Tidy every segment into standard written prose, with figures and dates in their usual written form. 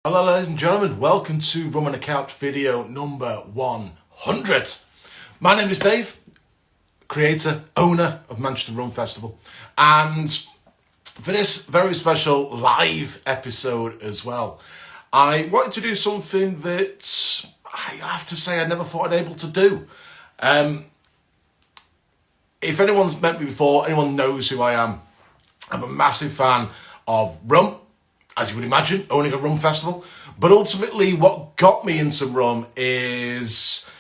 Hello ladies and gentlemen, welcome to Rum on the Couch video number 100. My name is Dave, creator, owner of Manchester Rum Festival, and for this very special live episode as well, I wanted to do something that I have to say I never thought I'd be able to do. If anyone's met me before, anyone knows who I am. I'm a massive fan of rum, as you would imagine, owning a rum festival. But ultimately, what got me into rum is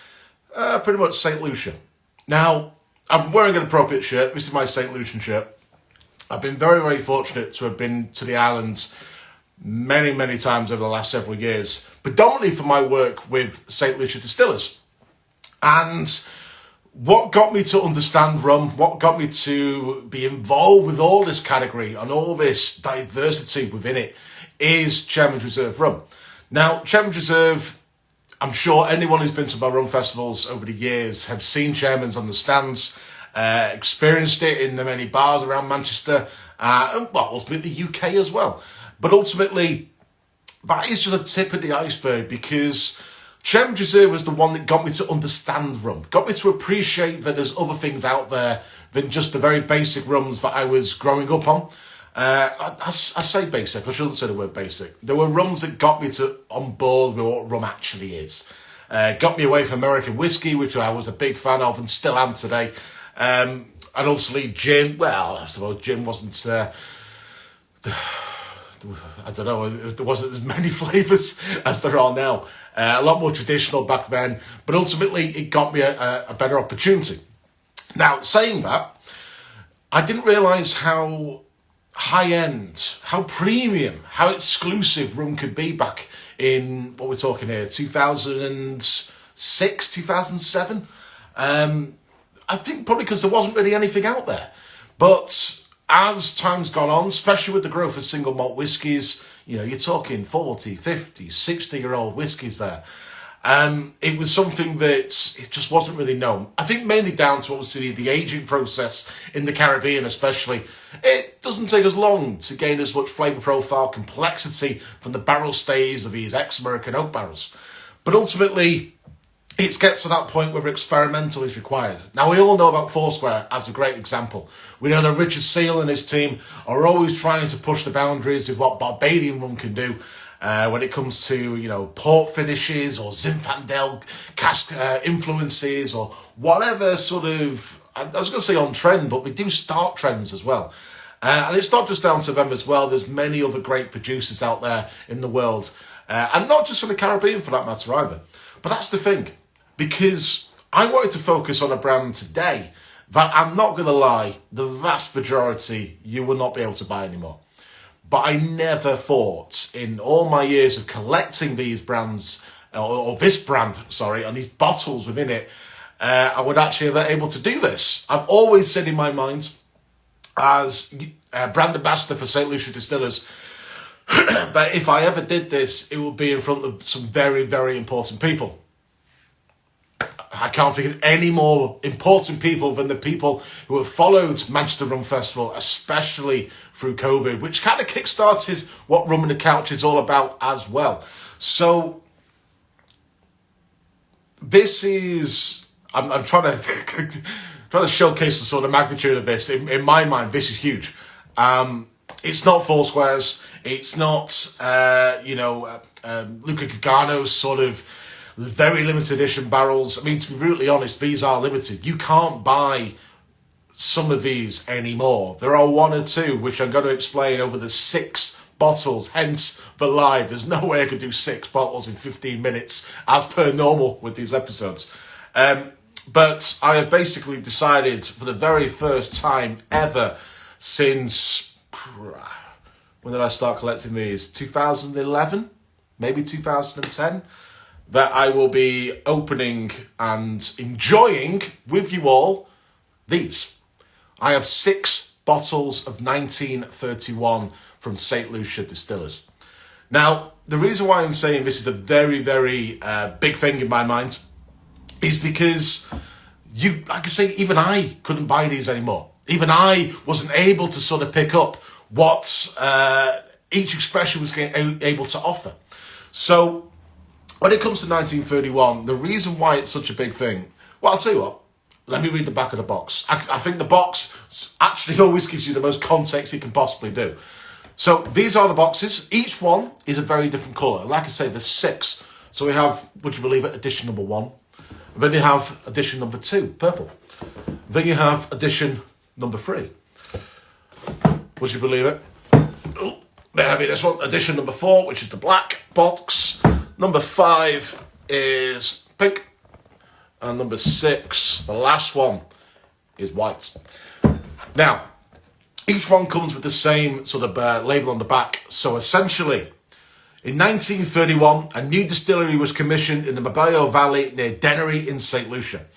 pretty much Saint Lucia. Now, I'm wearing an appropriate shirt. This is my Saint Lucian shirt. I've been very, very fortunate to have been to the islands many, many times over the last several years, predominantly for my work with Saint Lucia Distillers. And what got me to understand rum, what got me to be involved with all this category and all this diversity within it is Chairman's Reserve rum. Now, Chairman's Reserve, I'm sure anyone who's been to my rum festivals over the years have seen Chairman's on the stands, experienced it in the many bars around Manchester, and well, ultimately the UK as well. But ultimately, that is just a tip of the iceberg, because Chairman's Reserve was the one that got me to understand rum, got me to appreciate that there's other things out there than just the very basic rums that I was growing up on. I say basic, I shouldn't say the word basic. There were rums that got me on board with what rum actually is. Got me away from American whiskey, which I was a big fan of and still am today. And ultimately gin, well, I suppose gin wasn't, I don't know, there wasn't as many flavours as there are now. A lot more traditional back then, but ultimately it got me a better opportunity. Now, saying that, I didn't realise how high-end, how premium, how exclusive rum could be back in, what we're talking here, 2006, 2007. I think probably because there wasn't really anything out there. But as time's gone on, especially with the growth of single malt whiskies, you know, you're talking 40, 50, 60-year-old whiskies there. It was something that it just wasn't really known. I think mainly down to obviously the aging process in the Caribbean especially. It doesn't take us long to gain as much flavour profile, complexity from the barrel stays of these ex-American oak barrels. But ultimately, it gets to that point where experimental is required. Now, we all know about Foursquare as a great example. We know that Richard Seal and his team are always trying to push the boundaries of what Barbadian rum can do when it comes to, you know, port finishes or Zinfandel cask influences or whatever sort of, I was going to say on trend, but we do start trends as well. And it's not just down to them as well. There's many other great producers out there in the world. And not just from the Caribbean for that matter either. But that's the thing. Because I wanted to focus on a brand today that, I'm not going to lie, the vast majority you will not be able to buy anymore. But I never thought in all my years of collecting these brands, or this brand, sorry, and these bottles within it, I would actually be able to do this. I've always said in my mind, as brand ambassador for Saint Lucia Distillers, that if I ever did this, it would be in front of some very, very important people. I can't think of any more important people than the people who have followed Manchester Rum Festival, especially through COVID, which kind of kick-started what Rum on the Couch is all about as well. So this is, I'm trying to showcase the sort of magnitude of this. In my mind, this is huge. It's not Foursquares. It's not, Luca Cagano's sort of very limited edition barrels. I mean, to be brutally honest, these are limited. You can't buy some of these anymore. There are one or two, which I'm going to explain over the 6 bottles, hence the live. There's no way I could do 6 bottles in 15 minutes, as per normal with these episodes. But I have basically decided for the very first time ever since, when did I start collecting these? 2011? Maybe 2010? That I will be opening and enjoying with you all these. I have 6 bottles of 1931 from Saint Lucia Distillers. Now, the reason why I'm saying this is a very, very big thing in my mind is because like I say, even I couldn't buy these anymore. Even I wasn't able to sort of pick up what each expression was able to offer. So when it comes to 1931, the reason why it's such a big thing, well, I'll tell you what, let me read the back of the box. I think the box actually always gives you the most context you can possibly do. So these are the boxes. Each one is a very different colour. Like I say, there's 6. So we have, would you believe it, edition number 1. Then you have edition number 2, purple. Then you have edition number 3. Would you believe it? Oh, there this one. Edition number 4, which is the black box. Number 5 is pink. And number 6, the last one, is white. Now, each one comes with the same sort of label on the back. So essentially, in 1931, a new distillery was commissioned in the Mabayo Valley near Dennery in Saint Lucia.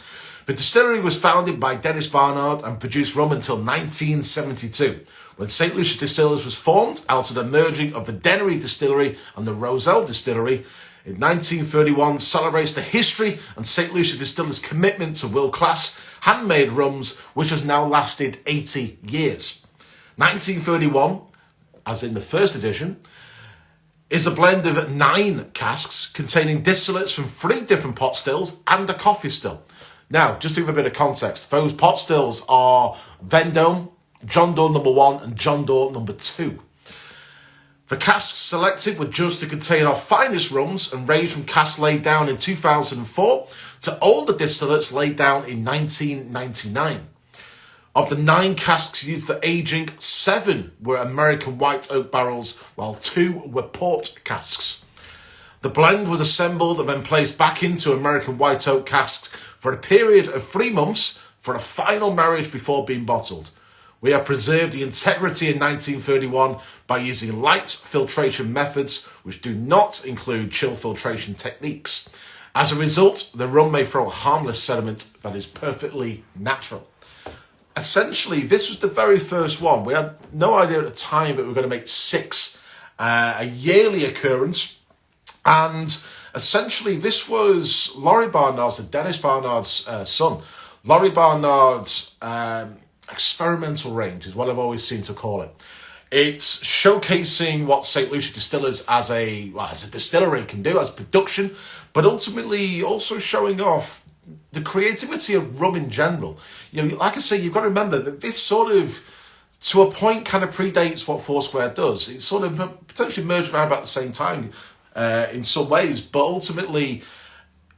The distillery was founded by Dennis Barnard and produced rum until 1972, when Saint Lucia Distillers was formed out of the merging of the Dennery Distillery and the Roselle Distillery. In 1931, celebrates the history and Saint Lucia Distillers' commitment to world-class handmade rums, which has now lasted 80 years. 1931, as in the first edition, is a blend of 9 casks containing distillates from 3 different pot stills and a coffee still. Now, just to give a bit of context, those pot stills are Vendome, John Doe number 1 and John Doe number 2. The casks selected were judged to contain our finest rums and ranged from casks laid down in 2004 to older distillates laid down in 1999. Of the 9 casks used for aging, 7 were American white oak barrels, while 2 were port casks. The blend was assembled and then placed back into American white oak casks for a period of 3 months for a final marriage before being bottled. We have preserved the integrity in 1931 by using light filtration methods, which do not include chill filtration techniques. As a result, the rum may throw a harmless sediment that is perfectly natural. Essentially, this was the very first one. We had no idea at the time that we were going to make 6, a yearly occurrence. And essentially, this was Laurie Barnard's, Dennis Barnard's son. Laurie Barnard's experimental range is what I've always seemed to call it. It's showcasing what Saint Lucia Distillers as a distillery can do, as production, but ultimately also showing off the creativity of rum in general. You know, like I say, you've got to remember that this sort of, to a point, kind of predates what Foursquare does. It's sort of potentially merged around about the same time in some ways, but ultimately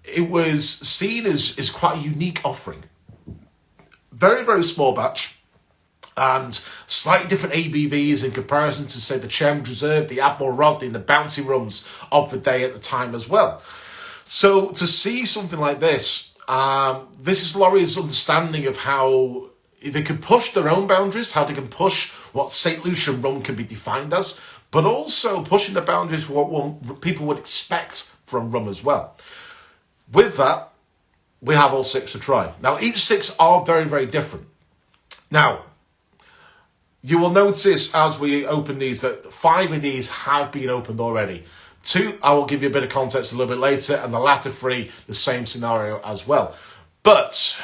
it was seen as quite a unique offering. Very, very small batch and slightly different ABVs in comparison to, say, the Chairman's Reserve, the Admiral Rodney and the Bounty rums of the day at the time as well. So to see something like this, this is Laurie's understanding of how they can push their own boundaries, how they can push what St. Lucian rum can be defined as, but also pushing the boundaries for what people would expect from rum as well. With that, we have all 6 to try. Now, each 6 are very, very different. Now, you will notice as we open these that 5 of these have been opened already. 2, I will give you a bit of context a little bit later, and the latter 3, the same scenario as well. But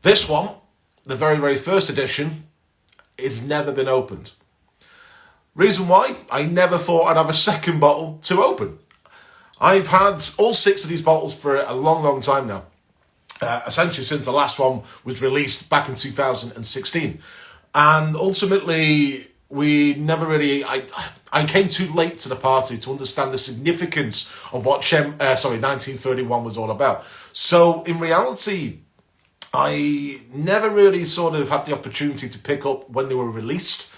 this one, the very, very first edition, has never been opened. Reason why? I never thought I'd have a second bottle to open. I've had all 6 of these bottles for a long, long time now. Essentially since the last one was released back in 2016. And ultimately, we never really... I came too late to the party to understand the significance of what 1931 was all about. So, in reality, I never really sort of had the opportunity to pick up when they were released.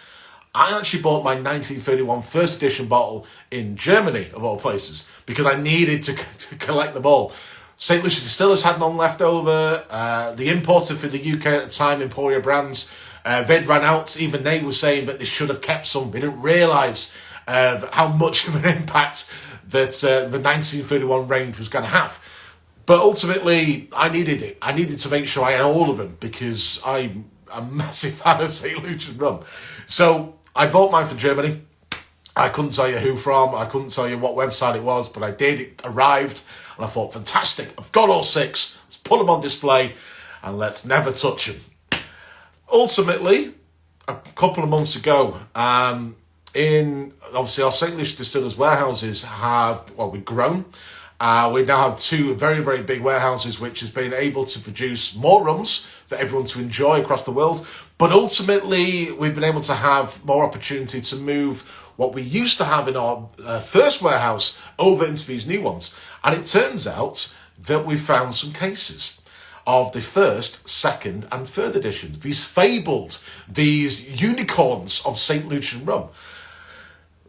I actually bought my 1931 first edition bottle in Germany, of all places, because I needed to collect them all. St. Lucia Distillers had none left over. The importer for the UK at the time, Emporia Brands, they'd run out. Even they were saying that they should have kept some. They didn't realise how much of an impact that the 1931 range was going to have. But ultimately, I needed it. I needed to make sure I had all of them because I'm a massive fan of St. Lucian rum. So I bought mine from Germany. I couldn't tell you who from. I couldn't tell you what website it was, but I did. It arrived, and I thought, fantastic. I've got all 6. Let's put them on display, and let's never touch them. Ultimately, a couple of months ago, in obviously our Saint Lucia Distillers warehouses we've grown. We now have two very, very big warehouses, which has been able to produce more rums for everyone to enjoy across the world. But ultimately, we've been able to have more opportunity to move what we used to have in our first warehouse over into these new ones. And it turns out that we found some cases of the first, second, and third editions. These fabled, these unicorns of St. Lucian rum.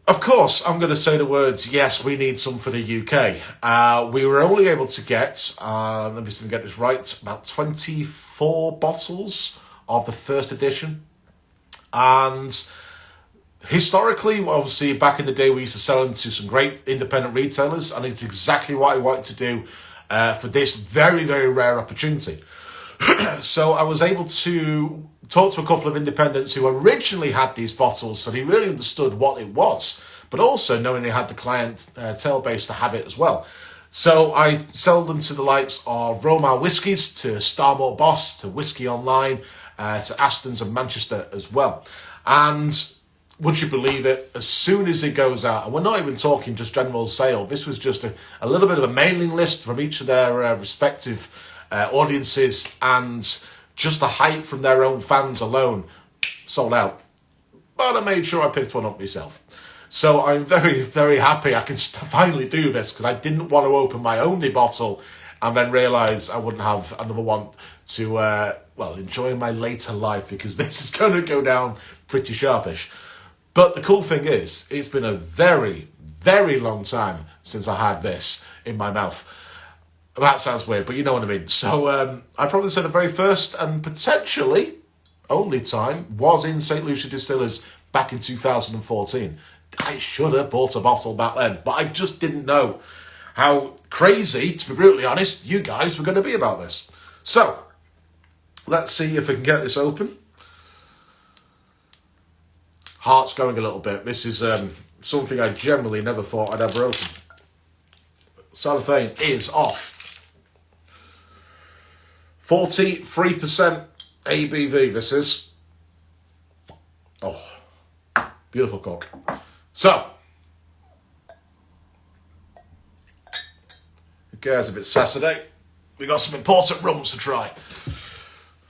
Of course, I'm going to say the words, yes, we need some for the UK. We were only able to get, let me see if I get this right, about 24 bottles of the first edition. And historically, obviously, back in the day, we used to sell them to some great independent retailers, and it's exactly what I wanted to do for this very, very rare opportunity. So I was able to talk to a couple of independents who originally had these bottles, so they really understood what it was, but also knowing they had the clientele base to have it as well. So I sell them to the likes of Roma Whiskies, to Starmore Boss, to Whiskey Online, to Aston's and Manchester as well. And would you believe it, as soon as it goes out, and we're not even talking just general sale, this was just a little bit of a mailing list from each of their respective audiences, and just the hype from their own fans alone, sold out. But I made sure I picked one up myself. So I'm very, very happy I can finally do this, because I didn't want to open my only bottle and then realise I wouldn't have another one to, enjoy my later life, because this is going to go down pretty sharpish. But the cool thing is, it's been a very, very long time since I had this in my mouth. That sounds weird, but you know what I mean. So I probably said the very first and potentially only time was in Saint Lucia Distillers back in 2014. I should have bought a bottle back then, but I just didn't know how crazy, to be brutally honest, you guys were going to be about this. So let's see if we can get this open. Heart's going a little bit. This is something I generally never thought I'd ever open. Cellophane is off. 43% ABV this is. Oh, beautiful cork. So, who cares if it's Saturday? We got some important rums to try.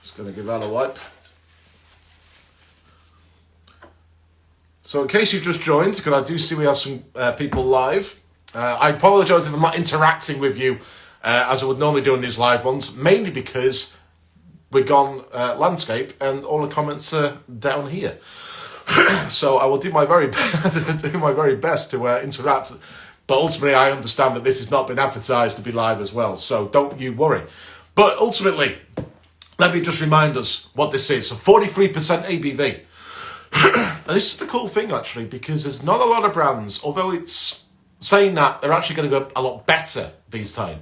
Just going to give that a wipe. So in case you've just joined, because I do see we have some people live, I apologise if I'm not interacting with you as I would normally do in these live ones, mainly because we're gone landscape and all the comments are down here. So I will do my very best to interact, but ultimately I understand that this has not been advertised to be live as well, so don't you worry. But ultimately, let me just remind us what this is. So 43% ABV. And this is the cool thing, actually, because there's not a lot of brands, although it's saying that they're actually going to go a lot better these times.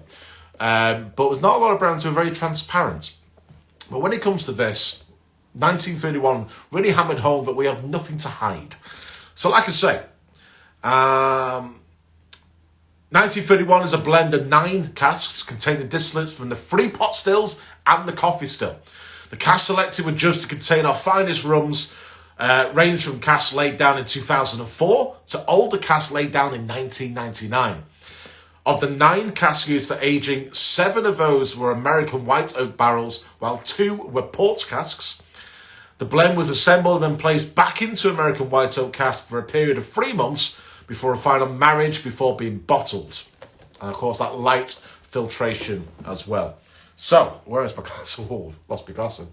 But there's not a lot of brands who are very transparent. But when it comes to this, 1931 really hammered home that we have nothing to hide. So like I say, 1931 is a blend of 9 casks containing distillates from the 3 pot stills and the coffee still. The casks selected were judged to contain our finest rums, range from casks laid down in 2004 to older casks laid down in 1999. Of the 9 casks used for aging, 7 of those were American white oak barrels, while 2 were port casks. The blend was assembled and then placed back into American white oak casks for a period of 3 months before a final marriage before being bottled. And of course that light filtration as well. So, where is my glass? Oh, lost my glass then.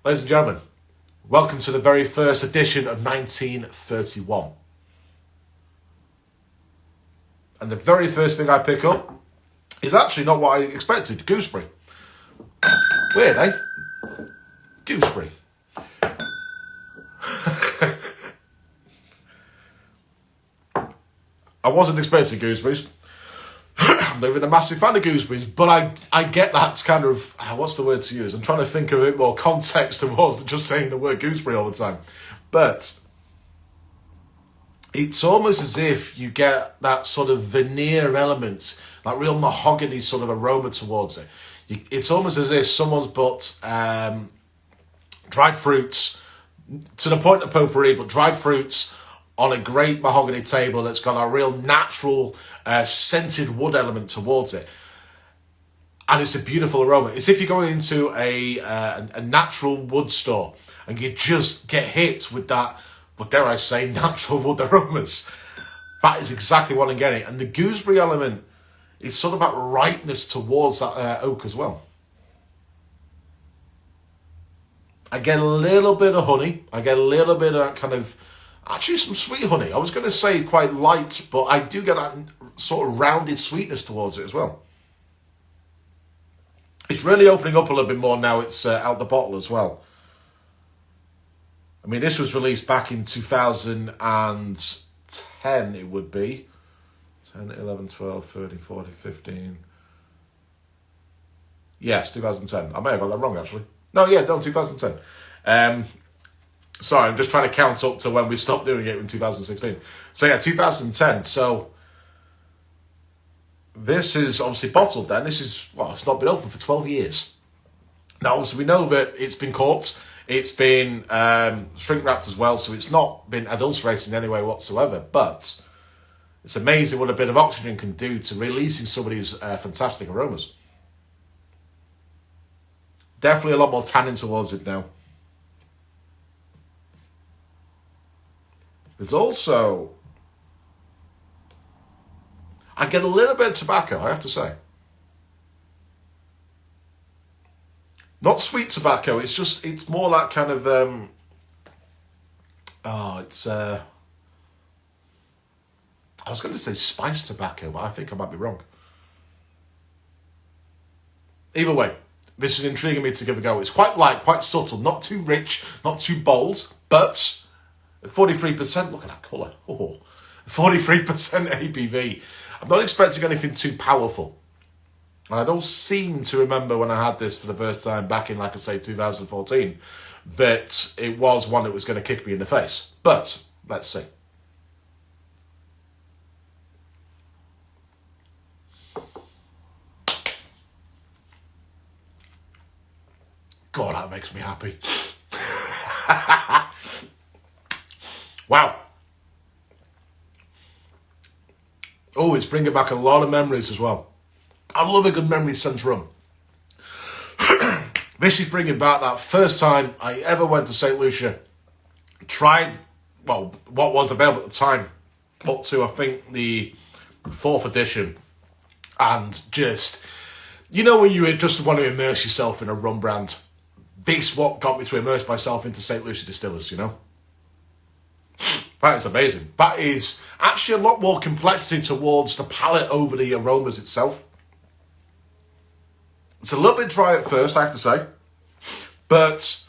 Ladies and gentlemen, welcome to the very first edition of 1931. And the very first thing I pick up is actually not what I expected. Gooseberry. Weird, eh? Gooseberry. I wasn't expecting gooseberries. I'm not even a massive fan of gooseberries, but I get that kind of, what's the word to use? I'm trying to think of a bit more context towards just saying the word gooseberry all the time. But it's almost as if you get that sort of veneer element, that real mahogany sort of aroma towards it. It's almost as if someone's put dried fruits, to the point of potpourri, but dried fruits on a great mahogany table that's got a real natural scented wood element towards it. And it's a beautiful aroma. It's if you're going into a natural wood store and you just get hit with that, what dare I say, natural wood aromas. That is exactly what I'm getting. And the gooseberry element is sort of that ripeness towards that oak as well. I get a little bit of honey. I get a little bit of that kind of, actually some sweet honey. I was going to say it's quite light, but I do get that sort of rounded sweetness towards it as well. It's really opening up a little bit more now it's out the bottle as well. I mean, this was released back in 2010, it would be. 10, 11, 12, 13, 14, 15. Yes, 2010. I may have got that wrong, actually. No, 2010. Sorry, I'm just trying to count up to when we stopped doing it in 2016. So, 2010. So, this is obviously bottled then. This is, it's not been open for 12 years. Now, obviously, we know that it's been corked. It's been shrink wrapped as well, so it's not been adulterated in any way whatsoever. But it's amazing what a bit of oxygen can do to releasing some of these fantastic aromas. Definitely a lot more tannin towards it now. There's also, I get a little bit of tobacco, I have to say. Not sweet tobacco, it's more that kind of, I was going to say spiced tobacco, but I think I might be wrong. Either way, this is intriguing me to give a go. It's quite light, quite subtle, not too rich, not too bold, but 43%, look at that colour. 43% ABV. I'm not expecting anything too powerful. And I don't seem to remember when I had this for the first time back in, like I say, 2014, that it was one that was going to kick me in the face. But, let's see. God, that makes me happy. Wow. Oh, it's bringing back a lot of memories as well. I love a good memory scent rum. This is bringing back that first time I ever went to Saint Lucia. Tried, what was available at the time, up to, I think, the 4th edition. And just, when you just want to immerse yourself in a rum brand, this what got me to immerse myself into Saint Lucia Distillers, That is amazing. That is actually a lot more complexity towards the palate over the aromas itself. It's a little bit dry at first, I have to say. But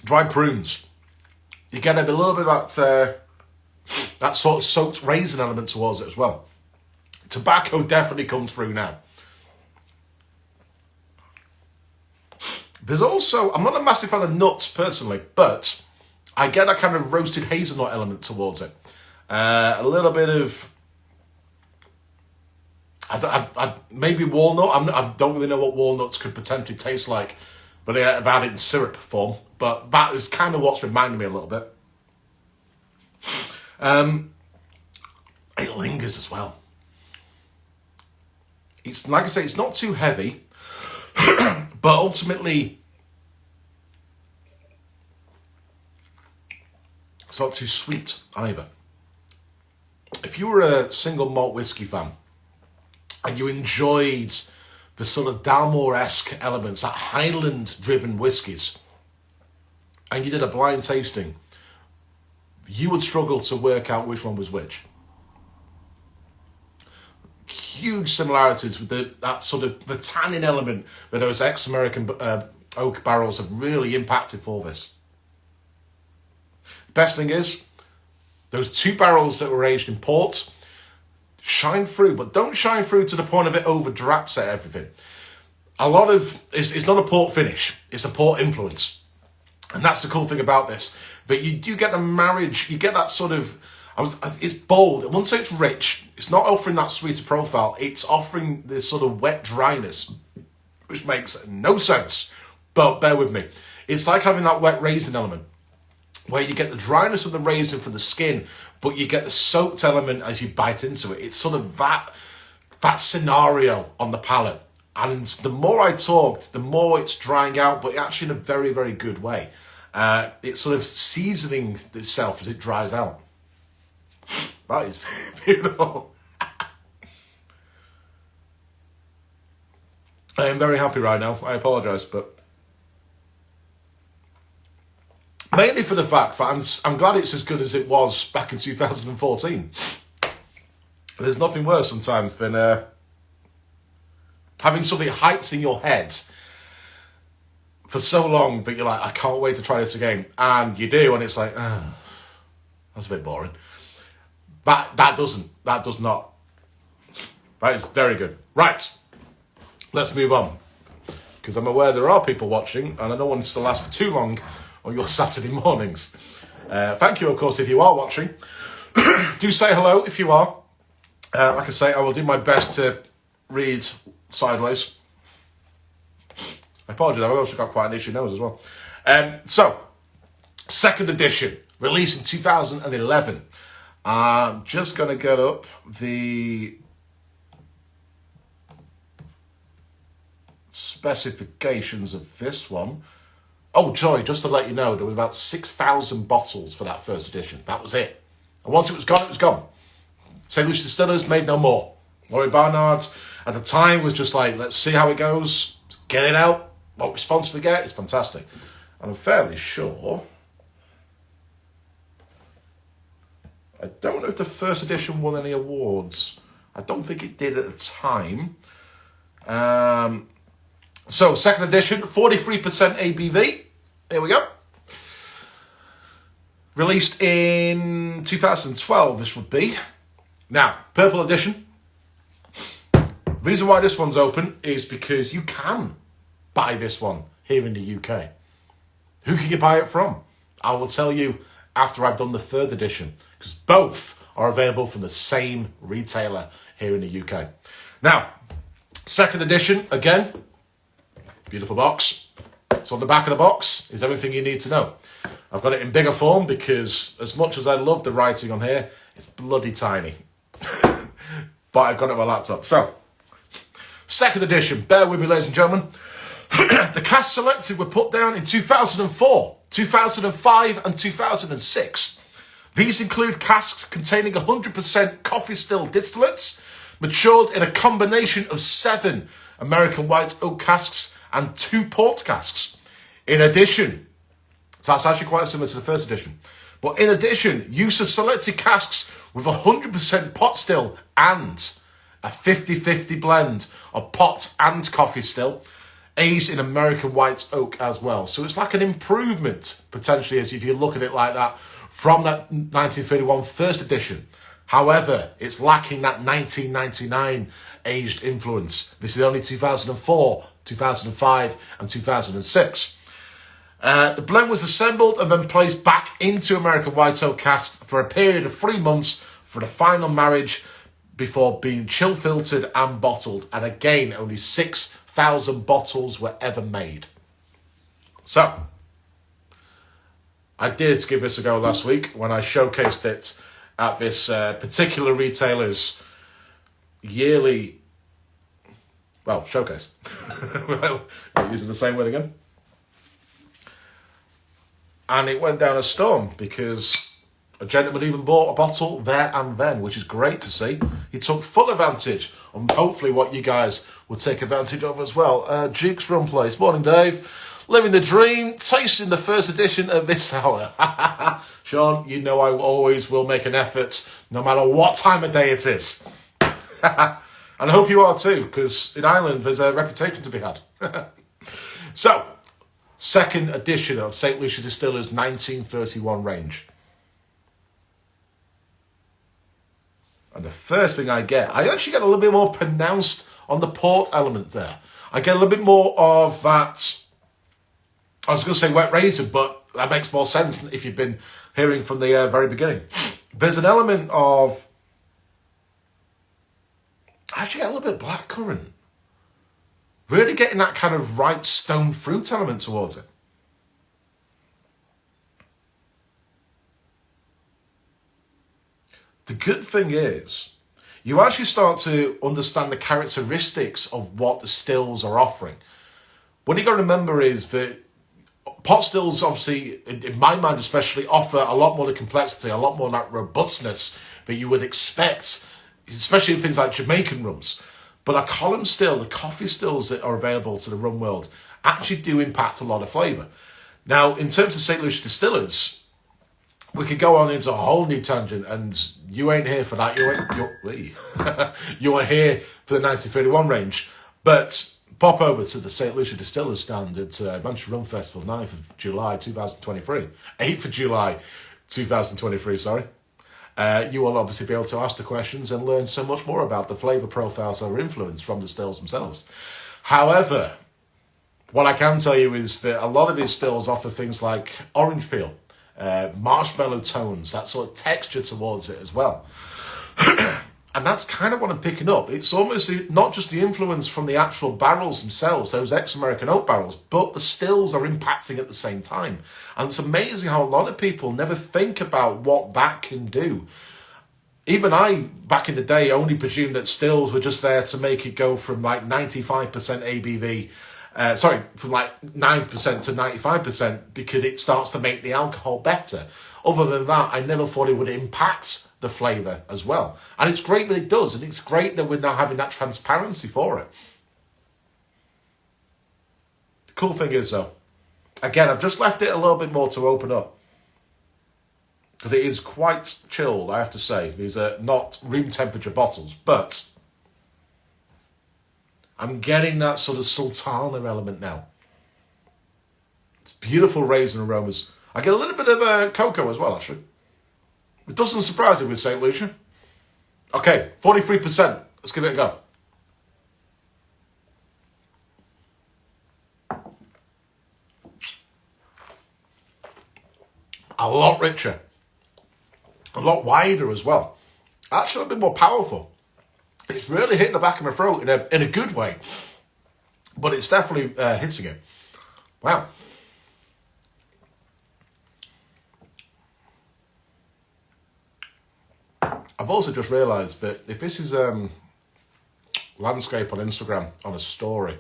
dried prunes. You get a little bit of that sort of soaked raisin element towards it as well. Tobacco definitely comes through now. There's also, I'm not a massive fan of nuts personally, but I get that kind of roasted hazelnut element towards it. A little bit of, maybe walnut. I don't really know what walnuts could potentially taste like, but I've had it in syrup form. But that is kind of what's reminding me a little bit. It lingers as well. It's, like I say, it's not too heavy, but ultimately, it's not too sweet either. If you were a single malt whiskey fan and you enjoyed the sort of Dalmore-esque elements, that Highland-driven whiskies, and you did a blind tasting, you would struggle to work out which one was which. Huge similarities with that sort of the tannin element that those ex-American oak barrels have really impacted for this. Best thing is, those 2 barrels that were aged in port shine through, but don't shine through to the point of it over-draps at everything. A lot of, it's not a port finish, it's a port influence. And that's the cool thing about this. But you do get a marriage, you get that sort of, it's bold. I wouldn't say it's rich. It's not offering that sweeter profile. It's offering this sort of wet dryness, which makes no sense. But bear with me. It's like having that wet raisin element, where you get the dryness of the raisin from the skin, but you get the soaked element as you bite into it. It's sort of that scenario on the palate. And the more I talked, the more it's drying out, but actually in a very, very good way. It's sort of seasoning itself as it dries out. That is beautiful. I am very happy right now. I apologise, but mainly for the fact that I'm glad it's as good as it was back in 2014. There's nothing worse sometimes than having something hyped in your head for so long that you're like, I can't wait to try this again. And you do, and it's like, that's a bit boring. That does not. That is very good. Right, let's move on. Because I'm aware there are people watching, and I don't want this to last for too long on your Saturday mornings. Thank you, of course, if you are watching. Do say hello if you are. Like I say, I will do my best to read sideways. I apologize, I've also got quite an itchy nose as well. So, second edition, released in 2011. I'm just going to get up the specifications of this one. Oh, sorry, just to let you know, there was about 6,000 bottles for that first edition. That was it. And once it was gone, it was gone. Saint Lucia Distillers made no more. Laurie Barnard, at the time, was just like, let's see how it goes. Get it out. What response we get is fantastic. And I'm fairly sure... I don't know if the first edition won any awards. I don't think it did at the time. So, second edition, 43% ABV. Here we go. Released in 2012, this would be. Now, purple edition. Reason why this one's open is because you can buy this one here in the UK. Who can you buy it from? I will tell you after I've done the third edition, because both are available from the same retailer here in the UK. Now, second edition, again, beautiful box. So on the back of the box is everything you need to know. I've got it in bigger form because as much as I love the writing on here, it's bloody tiny. But I've got it on my laptop. So, second edition, bear with me, ladies and gentlemen. The casks selected were put down in 2004, 2005 and 2006. These include casks containing 100% coffee still distillates, matured in a combination of 7 American white oak casks and 2 port casks. In addition, so that's actually quite similar to the first edition, but in addition, use of selected casks with 100% pot still and a 50-50 blend of pot and coffee still, aged in American white oak as well. So it's like an improvement, potentially, as if you look at it like that, from that 1931 first edition. However, it's lacking that 1999 aged influence. This is only 2004, 2005 and 2006. The blend was assembled and then placed back into American white oak casks for a period of 3 months for the final marriage before being chill filtered and bottled. And again, only 6,000 bottles were ever made. So, I did give this a go last week when I showcased it at this particular retailer's yearly, showcase. We're using the same word again. And it went down a storm because a gentleman even bought a bottle there and then, which is great to see. He took full advantage of hopefully what you guys will take advantage of as well. Duke's Rum Place. Morning, Dave. Living the dream, tasting the first edition of this hour. Sean, you know I always will make an effort, no matter what time of day it is. And I hope you are too, because in Ireland there's a reputation to be had. So, second edition of Saint Lucia Distillers 1931 range. And the first thing I actually get a little bit more pronounced on the port element there. I get a little bit more of that, I was going to say wet raisin, but that makes more sense if you've been hearing from the very beginning. There's an element of, I actually get a little bit of blackcurrant. Really getting that kind of ripe stone fruit element towards it. The good thing is, you actually start to understand the characteristics of what the stills are offering. What you got to remember is that pot stills, obviously, in my mind especially, offer a lot more the complexity, a lot more that robustness that you would expect, especially in things like Jamaican rums. But a column still, the coffee stills that are available to the rum world, actually do impact a lot of flavour. Now, in terms of Saint Lucia Distillers, we could go on into a whole new tangent, and you ain't here for that. You are here for the 1931 range. But pop over to the Saint Lucia Distillers stand at Manchester Rum Festival, 9th of July 2023. 8th of July 2023, sorry. You will obviously be able to ask the questions and learn so much more about the flavour profiles that are influenced from the stills themselves. However, what I can tell you is that a lot of these stills offer things like orange peel, marshmallow tones, that sort of texture towards it as well. And that's kind of what I'm picking up. It's almost not just the influence from the actual barrels themselves, those ex-American oak barrels, but the stills are impacting at the same time. And it's amazing how a lot of people never think about what that can do. Even I, back in the day, only presumed that stills were just there to make it go from like 95% ABV, from like 9% to 95% because it starts to make the alcohol better. Other than that, I never thought it would impact the flavour as well. And it's great that it does, and it's great that we're now having that transparency for it. The cool thing is, though, again, I've just left it a little bit more to open up. Because it is quite chilled, I have to say. These are not room temperature bottles, but I'm getting that sort of sultana element now. It's beautiful raisin aromas. I get a little bit of cocoa as well, actually. It doesn't surprise me with Saint Lucia. Okay, 43%. Let's give it a go. A lot richer. A lot wider as well. Actually a bit more powerful. It's really hitting the back of my throat in a good way. But it's definitely hitting it. Wow. I've also just realised that if this is landscape on Instagram on a story,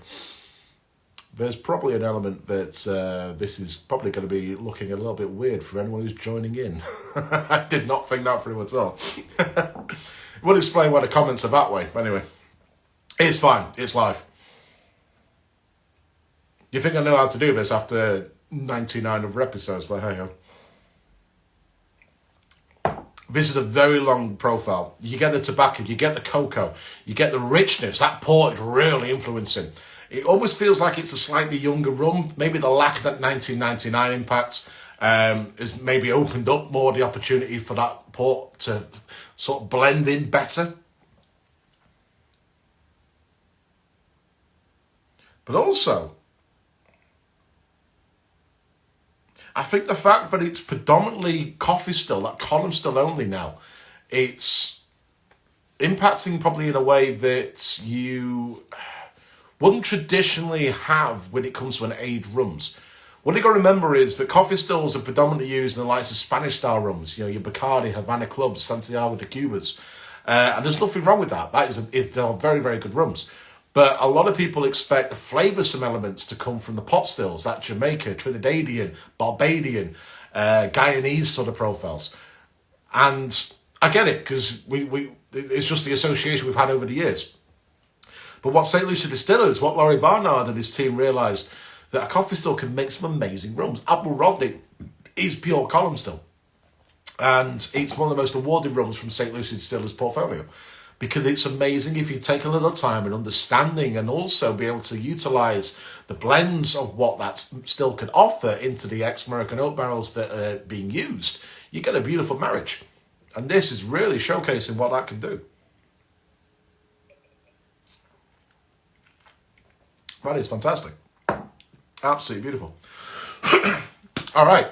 there's probably an element that this is probably going to be looking a little bit weird for anyone who's joining in. I did not think that through at all. We'll explain why the comments are that way. But anyway, it's fine. It's live. You think I know how to do this after 99 other episodes, but hey ho. This is a very long profile. You get the tobacco, you get the cocoa, you get the richness. That port is really influencing. It almost feels like it's a slightly younger rum. Maybe the lack of that 1999 impact has maybe opened up more the opportunity for that port to sort of blend in better. But also, I think the fact that it's predominantly coffee still, that column still only now, it's impacting probably in a way that you wouldn't traditionally have when it comes to an aged rums. What you got to remember is that coffee stills are predominantly used in the likes of Spanish-style rums, your Bacardi, Havana Clubs, Santiago de Cubas. And there's nothing wrong with that. They're very, very good rums. But a lot of people expect the flavoursome elements to come from the pot stills, that Jamaica, Trinidadian, Barbadian, Guyanese sort of profiles. And I get it, because it's just the association we've had over the years. But what Saint Lucia Distillers, what Laurie Barnard and his team realised, that a coffee still can make some amazing rums. Apple Rodney is pure column still. And it's one of the most awarded rums from Saint Lucia Distillers' portfolio. Because it's amazing if you take a little time and understanding and also be able to utilise the blends of what that still can offer into the ex-American oak barrels that are being used. You get a beautiful marriage. And this is really showcasing what that can do. That is fantastic. Absolutely beautiful. All right.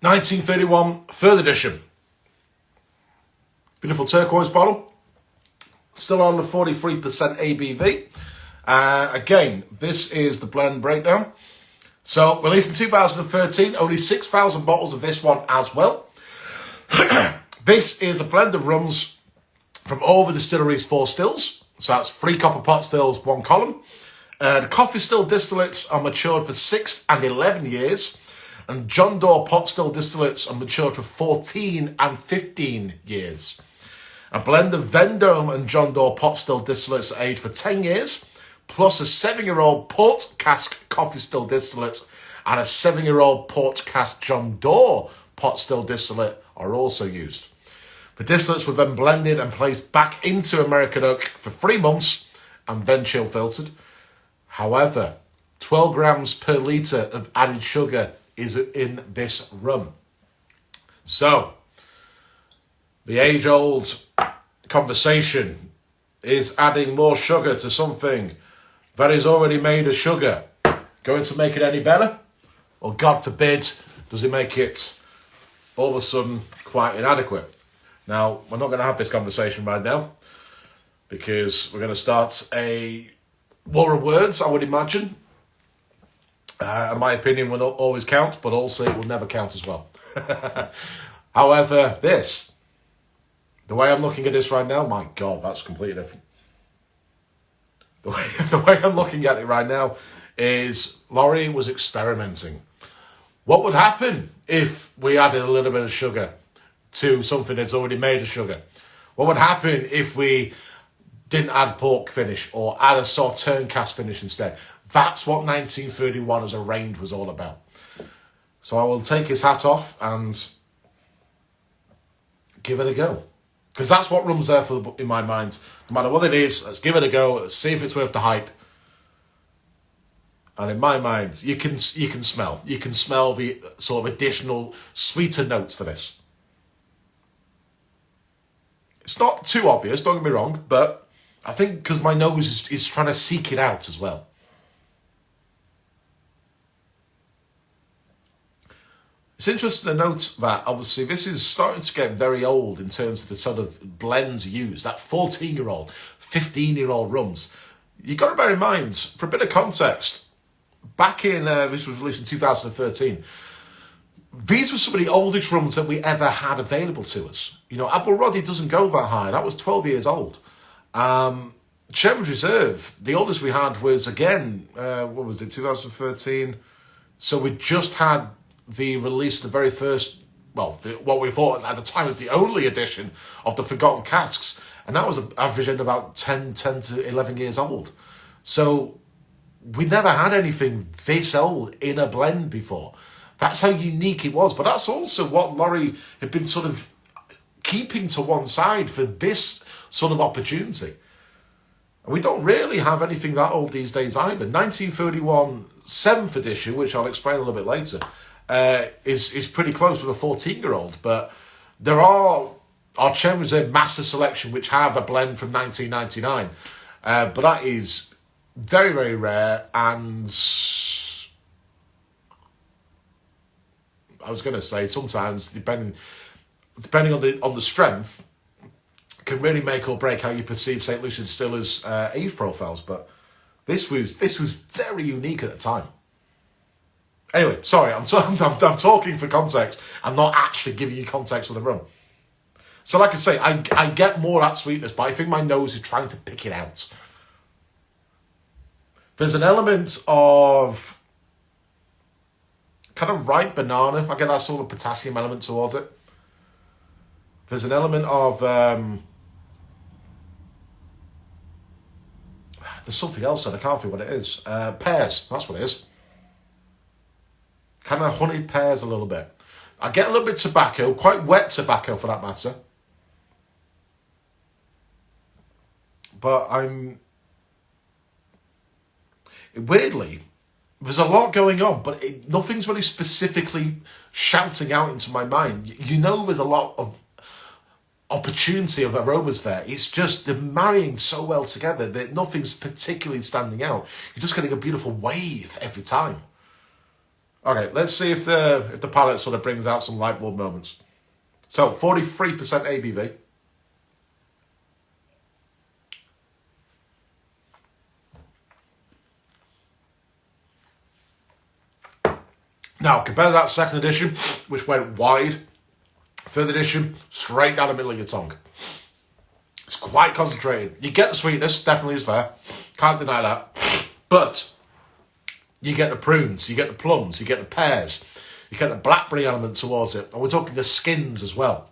1931, third edition. Beautiful turquoise bottle. Still on the 43% ABV. Again, this is the blend breakdown. So, released in 2013, only 6,000 bottles of this one as well. This is a blend of rums from all the distilleries' 4 stills. So that's 3 copper pot stills, 1 column. The coffee still distillates are matured for 6 and 11 years. And John Doe pot still distillates are matured for 14 and 15 years. A blend of Vendome and John Doe pot still distillates are aged for 10 years. Plus a 7-year-old port cask coffee still distillate and a 7-year-old port cask John Doe pot still distillate are also used. The distillates were then blended and placed back into American oak for 3 months and then chill filtered. However, 12 grams per litre of added sugar is in this rum. So, the age-old conversation is adding more sugar to something that is already made of sugar going to make it any better? Or God forbid, does it make it all of a sudden quite inadequate? Now, we're not going to have this conversation right now because we're going to start a war of words, I would imagine. And my opinion will not always count, but also it will never count as well. However, the way I'm looking at this right now, my God, that's completely different. The way I'm looking at it right now is Laurie was experimenting. What would happen if we added a little bit of sugar to something that's already made of sugar? What would happen if we didn't add pork finish or add a sauterne cask finish instead? That's what 1931 as a range was all about. So I will take his hat off and give it a go. Because that's what rum's there for in my mind. No matter what it is, let's give it a go. Let's see if it's worth the hype. And in my mind, you can smell. You can smell the sort of additional sweeter notes for this. It's not too obvious, don't get me wrong, but I think because my nose is trying to seek it out as well. It's interesting to note that, obviously, this is starting to get very old in terms of the sort of blends used. That 14-year-old, 15-year-old rums. You've got to bear in mind, for a bit of context, back in, this was released in 2013, these were some of the oldest rums that we ever had available to us. You know, Apple Roddy doesn't go that high. That was 12 years old. Chairman's Reserve, the oldest we had was, again, what was it, 2013? So we just had the release of the very first, what we thought at the time was the only edition of the Forgotten Casks. And that was averaging about 10 to 11 years old. So we never had anything this old in a blend before. That's how unique it was. But that's also what Laurie had been sort of keeping to one side for this sort of opportunity. And we don't really have anything that old these days either. 1931 7th edition, which I'll explain a little bit later, is pretty close with a 14-year-old. But there are our Chairman's Reserve Master Selection, which have a blend from 1999. But that is very, very rare. And I was going to say, sometimes, depending on the strength, can really make or break how you perceive Saint Lucia Distillers' age profiles. But this was very unique at the time. Anyway, sorry, I'm talking for context. I'm not actually giving you context for the rum. So like I say, I get more at sweetness, but I think my nose is trying to pick it out. There's an element of kind of ripe banana. I get that sort of potassium element towards it. There's an element of there's something else and I can't think what it is. Pears, that's what it is. Kind of honeyed pears a little bit. I get a little bit of tobacco, quite wet tobacco for that matter. But weirdly, there's a lot going on, but nothing's really specifically shouting out into my mind. You know there's a lot of opportunity of aromas there. It's just they're marrying so well together that nothing's particularly standing out. You're just getting a beautiful wave every time. Okay, let's see if the palate sort of brings out some light bulb moments. So, 43% ABV. Now, compare that second edition, which went wide. Third edition, straight down the middle of your tongue. It's quite concentrated. You get the sweetness, definitely is there. Can't deny that. But you get the prunes, you get the plums, you get the pears, you get the blackberry element towards it. And we're talking the skins as well.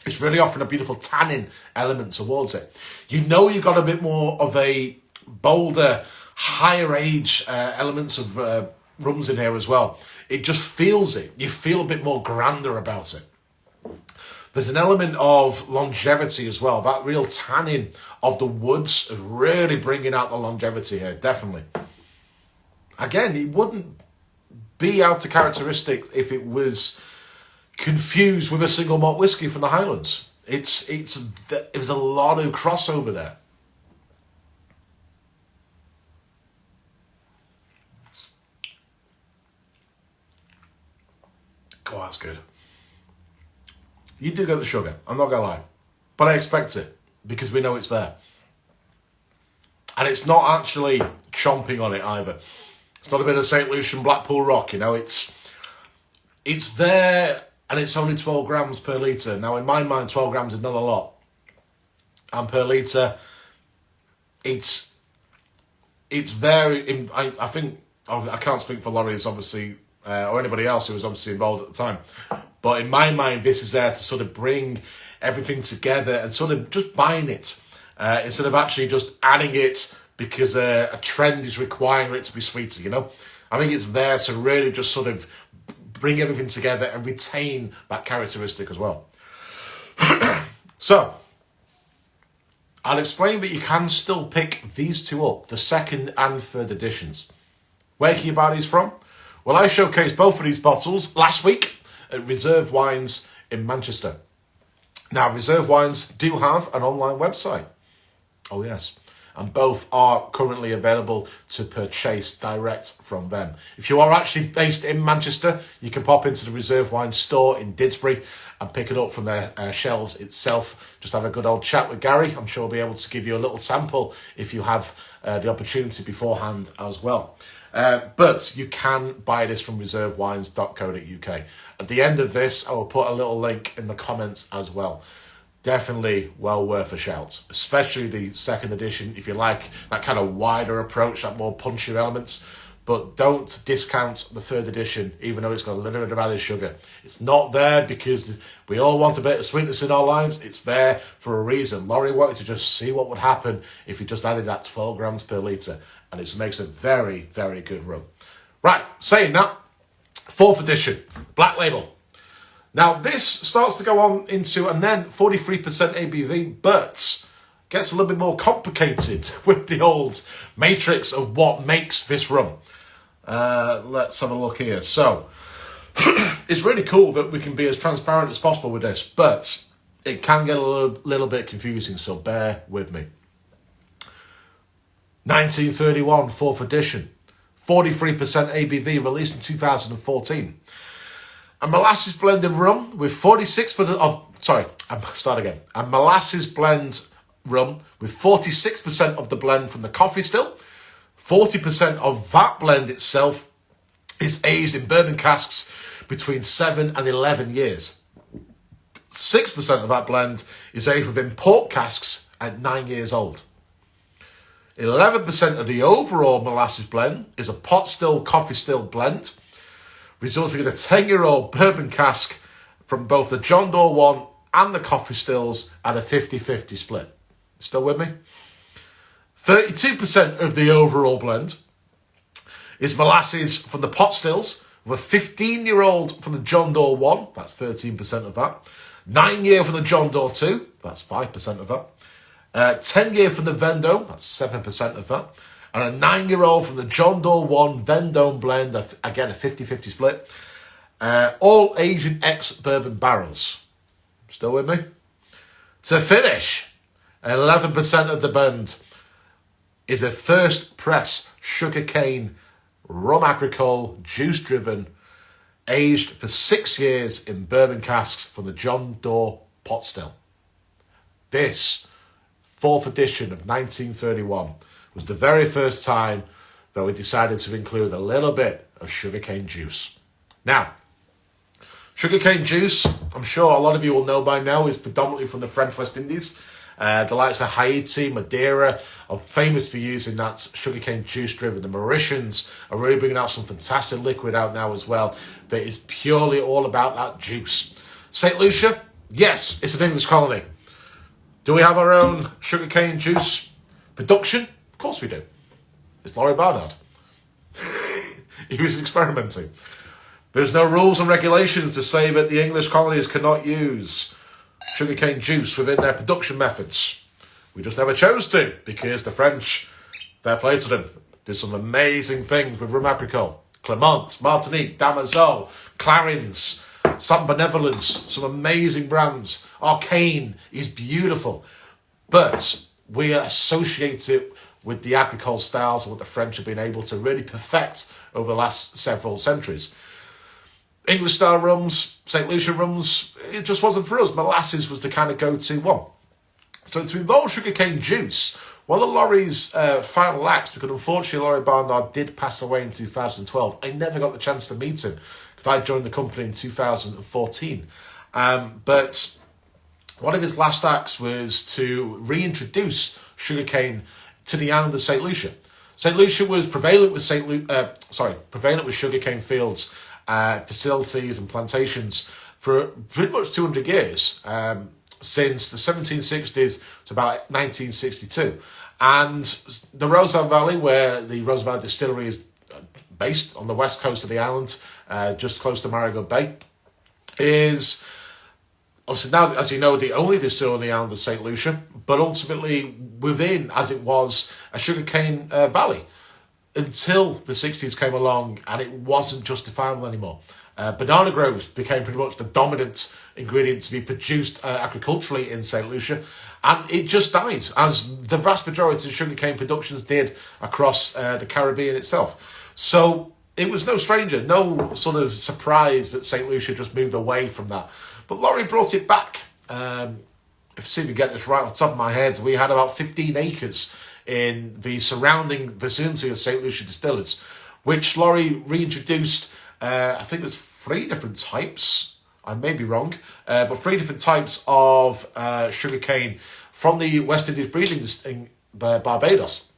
It's really offering a beautiful tannin element towards it. You know you've got a bit more of a bolder, higher age elements of rums in here as well. It just feels it. You feel a bit more grander about it. There's an element of longevity as well. That real tannin of the woods is really bringing out the longevity here, definitely. Again, it wouldn't be out of characteristic if it was confused with a single malt whiskey from the Highlands. There's a lot of crossover there. Oh, that's good. You do get the sugar, I'm not going to lie. But I expect it, because we know it's there. And it's not actually chomping on it either. It's not a bit of Saint Lucian Blackpool Rock, you know. It's there, and it's only 12 grams per litre. Now, in my mind, 12 grams is not a lot. And per litre, it's very... I think... I can't speak for Laurie, obviously, or anybody else who was obviously involved at the time. But in my mind, this is there to sort of bring everything together and sort of just buying it instead of actually just adding it because a trend is requiring it to be sweeter, you know? I think it's there to really just sort of bring everything together and retain that characteristic as well. So, I'll explain that you can still pick these two up, the second and third editions. Where can you buy these from? Well, I showcased both of these bottles last week at Reserve Wines in Manchester. Now, Reserve Wines do have an online website. Oh, yes. And both are currently available to purchase direct from them. If you are actually based in Manchester, you can pop into the Reserve Wines store in Didsbury and pick it up from their shelves itself. Just have a good old chat with Gary. I'm sure he'll be able to give you a little sample if you have the opportunity beforehand as well. But you can buy this from reservewines.co.uk. At the end of this, I will put a little link in the comments as well. Definitely well worth a shout, especially the second edition if you like that kind of wider approach, that more punchy elements. But don't discount the third edition, even though it's got a little bit of added sugar. It's not there because we all want a bit of sweetness in our lives. It's there for a reason. Laurie wanted to just see what would happen if you just added that 12 grams per litre. And it makes a very, very good rum. Right, saying that, fourth edition, Black Label. Now, this starts to go on into, and then 43% ABV, but gets a little bit more complicated with the old matrix of what makes this rum. Let's have a look here. So, it's really cool that we can be as transparent as possible with this, but it can get a little bit confusing, so bear with me. 1931, 4th edition, 43% ABV, released in 2014. A molasses blended rum with 46% A molasses blend rum with 46% of the blend from the coffee still. 40% of that blend itself is aged in bourbon casks between 7 and 11 years. 6% of that blend is aged within port casks at 9 years old. 11% of the overall molasses blend is a pot still, coffee still blend, resulting in a 10-year-old bourbon cask from both the John Doe 1 and the coffee stills at a 50-50 split. Still with me? 32% of the overall blend is molasses from the pot stills, with a 15-year-old from the John Doe 1, that's 13% of that. 9-year from the John Doe 2, that's 5% of that. 10-year from the Vendome, that's 7% of that. And a 9-year-old from the John Doe 1 Vendome blend, again a 50-50 split. All aged in ex-bourbon barrels. Still with me? To finish, 11% of the blend is a first press sugarcane rum agricole juice driven, aged for 6 years in bourbon casks from the John Doe pot still. This 4th edition of 1931 was the very first time that we decided to include a little bit of sugarcane juice. Now, sugarcane juice, I'm sure a lot of you will know by now, is predominantly from the French West Indies. The likes of Haiti, Madeira are famous for using that sugarcane juice driven. The Mauritians are really bringing out some fantastic liquid out now as well, but it's purely all about that juice. Saint Lucia, yes, it's an English colony. Do we have our own sugarcane juice production? Of course we do. It's Laurie Barnard. He was experimenting. There's no rules and regulations to say that the English colonies cannot use sugarcane juice within their production methods. We just never chose to, because the French, fair play to them, did some amazing things with rum agricole. Clement, Martinique, Damoiseau, Clarins, Saint Benevolence, some amazing brands. Arcane is beautiful. But we associate it with the agricole styles and what the French have been able to really perfect over the last several centuries. English style rums, St. Lucia rums, it just wasn't for us. Molasses was the kind of go-to one. So to involve sugarcane juice, one of Laurie's final acts, because unfortunately Laurie Barnard did pass away in 2012. I never got the chance to meet him because I joined the company in 2014. But one of his last acts was to reintroduce sugarcane to the island of St. Lucia. St. Lucia was prevalent with prevalent with sugarcane fields, facilities and plantations for pretty much 200 years, since the 1760s to about 1962. And the Rosedale Valley, where the Rosedale Distillery is based on the west coast of the island, just close to Marigold Bay, is obviously now, as you know, the only distillery on the island of St. Lucia, but ultimately within, as it was, a sugarcane valley, until the 60s came along and it wasn't justifiable anymore. Banana groves became pretty much the dominant ingredient to be produced agriculturally in St. Lucia, and it just died, as the vast majority of sugarcane productions did across the Caribbean itself. So it was no stranger, no sort of surprise that St. Lucia just moved away from that. But Laurie brought it back. If see if we get this right off the top of my head, we had about 15 acres in the surrounding vicinity of Saint Lucia Distillers, which Laurie reintroduced. I think there's 3 different types. I may be wrong, but 3 different types of sugarcane from the West Indies breeding in Barbados,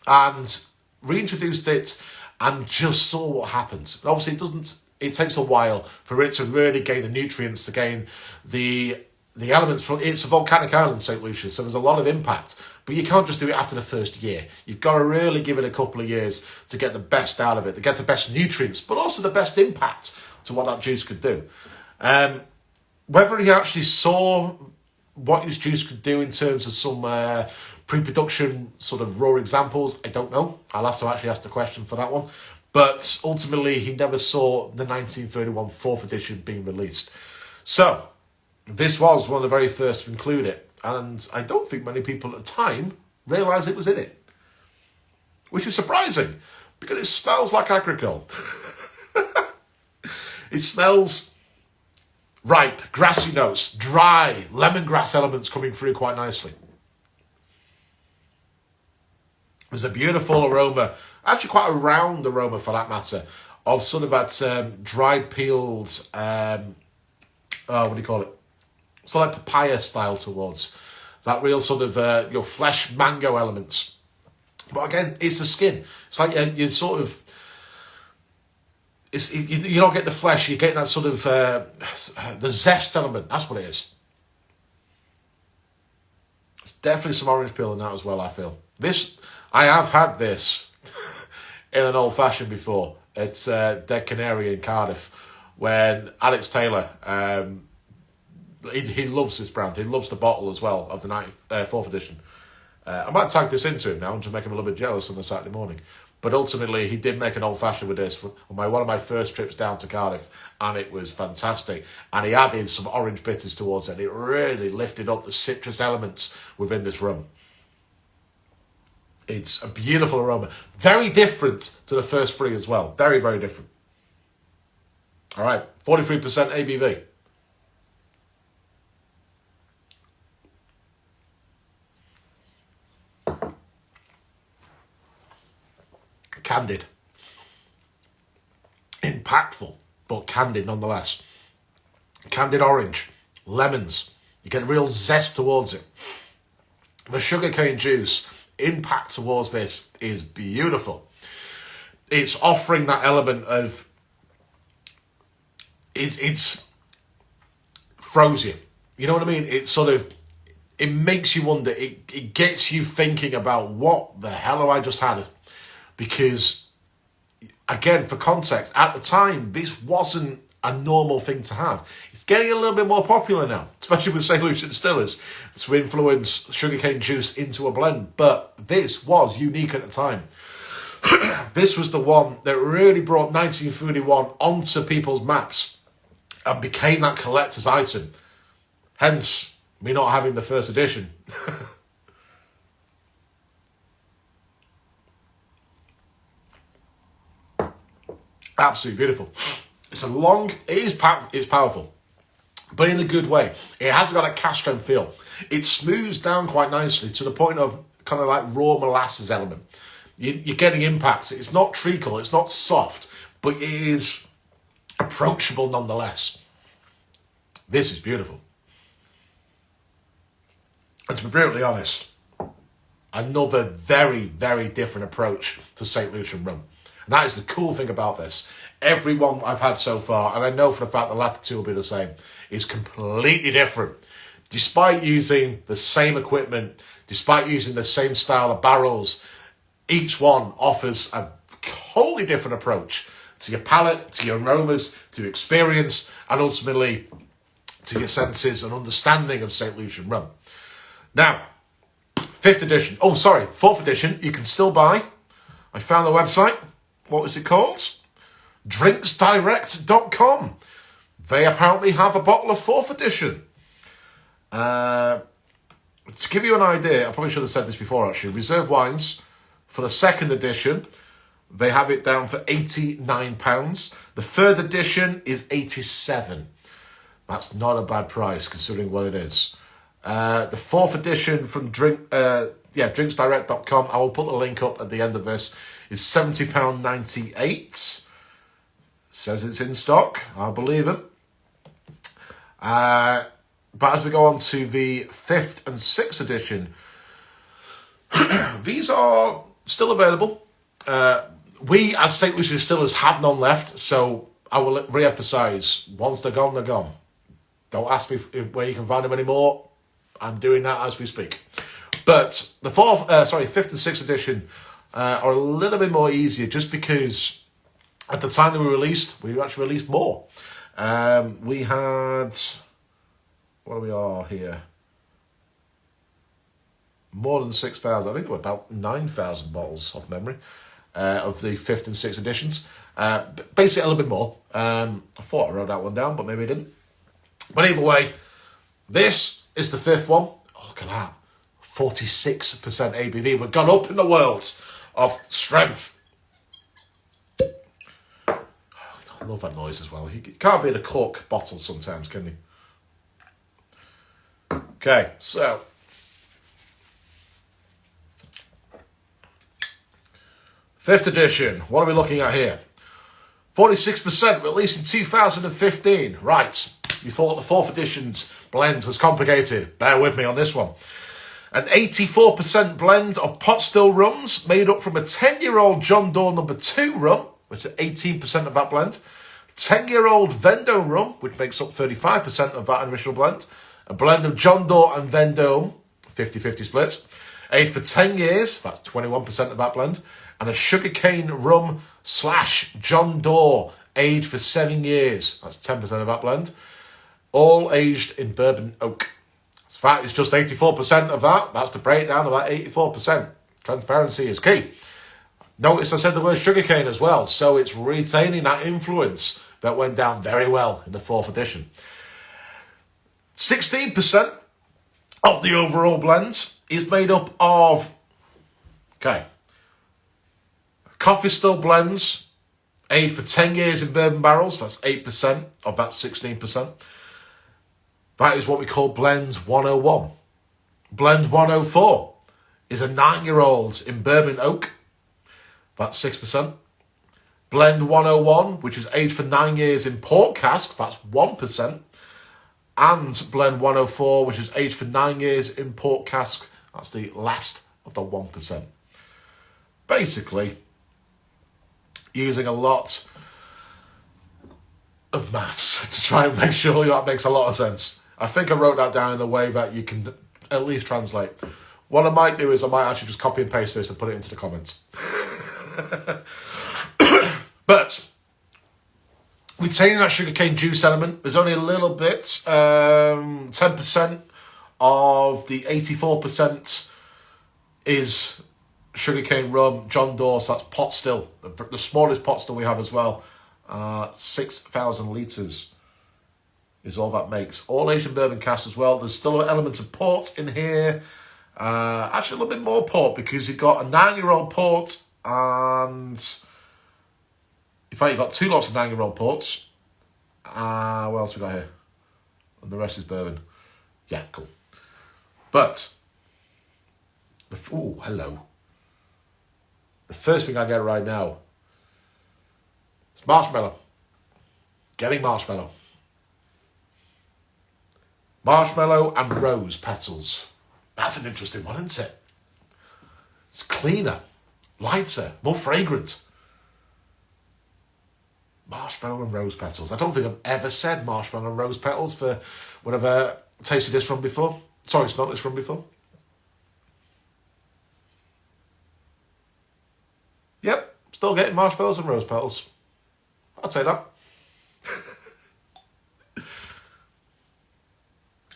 and reintroduced it, and just saw what happens. And obviously, it takes a while for it to really gain the nutrients, to gain the elements from. It's a volcanic island, St. Lucia, so there's a lot of impact. But you can't just do it after the first year. You've got to really give it a couple of years to get the best out of it, to get the best nutrients, but also the best impact to what that juice could do. Whether he actually saw what his juice could do in terms of some pre-production sort of raw examples, I don't know. I'll have to actually ask the question for that one. But ultimately, he never saw the 1931 4th edition being released. So, this was one of the very first to include it. And I don't think many people at the time realised it was in it. Which is surprising, because it smells like agricole. It smells ripe, grassy notes, dry, lemongrass elements coming through quite nicely. There's a beautiful aroma, actually quite a round aroma for that matter, of sort of that dried peeled, what do you call it? So like papaya style towards that real sort of your flesh mango elements. But again, it's the skin. It's like you sort of, you're not getting the flesh, you're getting that sort of the zest element. That's what it is. There's definitely some orange peel in that as well, I feel. I have had this in an old fashioned before. It's Dead Canary in Cardiff, when Alex Taylor, he loves this brand. He loves the bottle as well of the 4th edition. I might tag this into him now to make him a little bit jealous on a Saturday morning. But ultimately, he did make an old-fashioned with this on one of my first trips down to Cardiff, and it was fantastic. And he added some orange bitters towards it, and it really lifted up the citrus elements within this rum. It's a beautiful aroma. Very different to the first 3 as well. Very, very different. All right, 43% ABV. Candid. Impactful. but candied nonetheless. Candied orange, lemons. You get a real zest towards it. The sugarcane juice impact towards this is beautiful. It's offering that element of, it's froze you. You know what I mean? It sort of, it makes you wonder, it gets you thinking about what the hell have I just had? Because, again, for context, at the time, this wasn't a normal thing to have. It's getting a little bit more popular now, especially with Saint Lucia Distillers, to influence sugarcane juice into a blend. But this was unique at the time. This was the one that really brought 1931 onto people's maps and became that collector's item. Hence, me not having the first edition. Absolutely beautiful. It's it's powerful, but in a good way. It hasn't got a cash strength feel. It smooths down quite nicely to the point of kind of like raw molasses element. You're getting impacts. It's not treacle, it's not soft, but it is approachable nonetheless. This is beautiful. And to be brutally honest, another very, very different approach to St. Lucian rum. And that is the cool thing about this. Every one I've had so far, and I know for a fact the latter two will be the same, is completely different. Despite using the same equipment, despite using the same style of barrels, each one offers a wholly different approach to your palate, to your aromas, to your experience, and ultimately to your senses and understanding of St. Lucian rum. Now, 4th edition, you can still buy. I found the website. What was it called? drinksdirect.com. They apparently have a bottle of 4th edition. To give you an idea, I probably should have said this before actually, reserve wines for the 2nd edition, they have it down for £89. The 3rd edition is £87. That's not a bad price considering what it is. The 4th edition from drinksdirect.com, I will put the link up at the end of this, is £70.98. Says it's in stock. I'll believe it. But as we go on to the 5th and 6th edition, these are still available. We, as St. Lucia Distillers, have none left, so I will re-emphasise, once they're gone, they're gone. Don't ask me where you can find them anymore. I'm doing that as we speak. But the 5th and 6th edition are a little bit more easier, just because at the time they were released, we actually released more. We had, what do we are here? More than 6,000, I think there were about 9,000 bottles off memory of the 5th and 6th editions. Basically a little bit more. I thought I wrote that one down, but maybe I didn't. But either way, this is the 5th one. Oh, look at that. 46% ABV. We've gone up in the world of strength. I love that noise as well. You can't be in a cork bottle sometimes, can you? Okay, so. Fifth edition. What are we looking at here? 46% released in 2015. Right. You thought the 4th edition's blend was complicated. Bear with me on this one. An 84% blend of pot still rums made up from a 10-year-old John Doe No. 2 rum, which is 18% of that blend. 10-year-old Vendome rum, which makes up 35% of that original blend. A blend of John Doe and Vendome, 50-50 split. Aged for 10 years, that's 21% of that blend. And a sugarcane rum / John Doe, aged for 7 years, that's 10% of that blend. All aged in bourbon oak. In fact, it's just 84% of that. That's the breakdown of that 84%. Transparency is key. Notice I said the word sugarcane as well, so it's retaining that influence that went down very well in the 4th edition. 16% of the overall blend is made up of, coffee still blends, aged for 10 years in bourbon barrels. That's 8% of that 16%. That is what we call Blend 101. Blend 104 is a 9-year-old in bourbon oak. That's 6%. Blend 101, which is aged for 9 years in port cask, that's 1%. And Blend 104, which is aged for 9 years in port cask, that's the last of the 1%. Basically, using a lot of maths to try and make sure that makes a lot of sense. I think I wrote that down in a way that you can at least translate. What I might do is I might actually just copy and paste this and put it into the comments. But retaining that sugarcane juice element, there's only a little bit, 10% of the 84% is sugarcane rum, John Doe, so that's pot still. The smallest pot still we have as well, 6,000 litres is all that makes. All Asian bourbon cask as well. There's still an element of port in here. Actually a little bit more port because you've got a 9-year-old port and... In fact, you've got 2 lots of 9-year-old ports. What else we got here? And the rest is bourbon. Yeah, cool. But, oh, hello. The first thing I get right now is marshmallow. Getting marshmallow. Marshmallow and rose petals. That's an interesting one, isn't it? It's cleaner, lighter, more fragrant. Marshmallow and rose petals. I don't think I've ever said marshmallow and rose petals for when I've tasted this rum before. Sorry, smelled this rum before. Yep, still getting marshmallows and rose petals. I'd say that.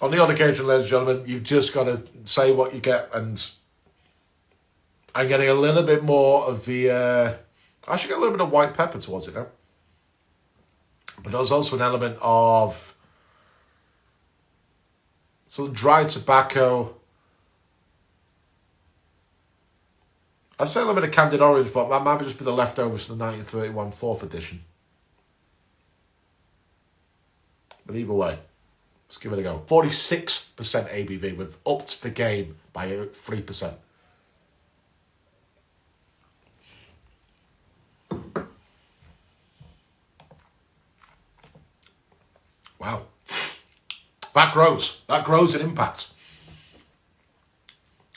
On the odd occasion, ladies and gentlemen, you've just got to say what you get, and I'm getting a little bit more of the... I should get a little bit of white pepper towards it now. But there's also an element of sort of dried tobacco. I'd say a little bit of candied orange, but that might just be the leftovers from the 1931 4th edition. But either way, let's give it a go. 46% ABV. We've upped the game by 3%. Wow. That grows in impact.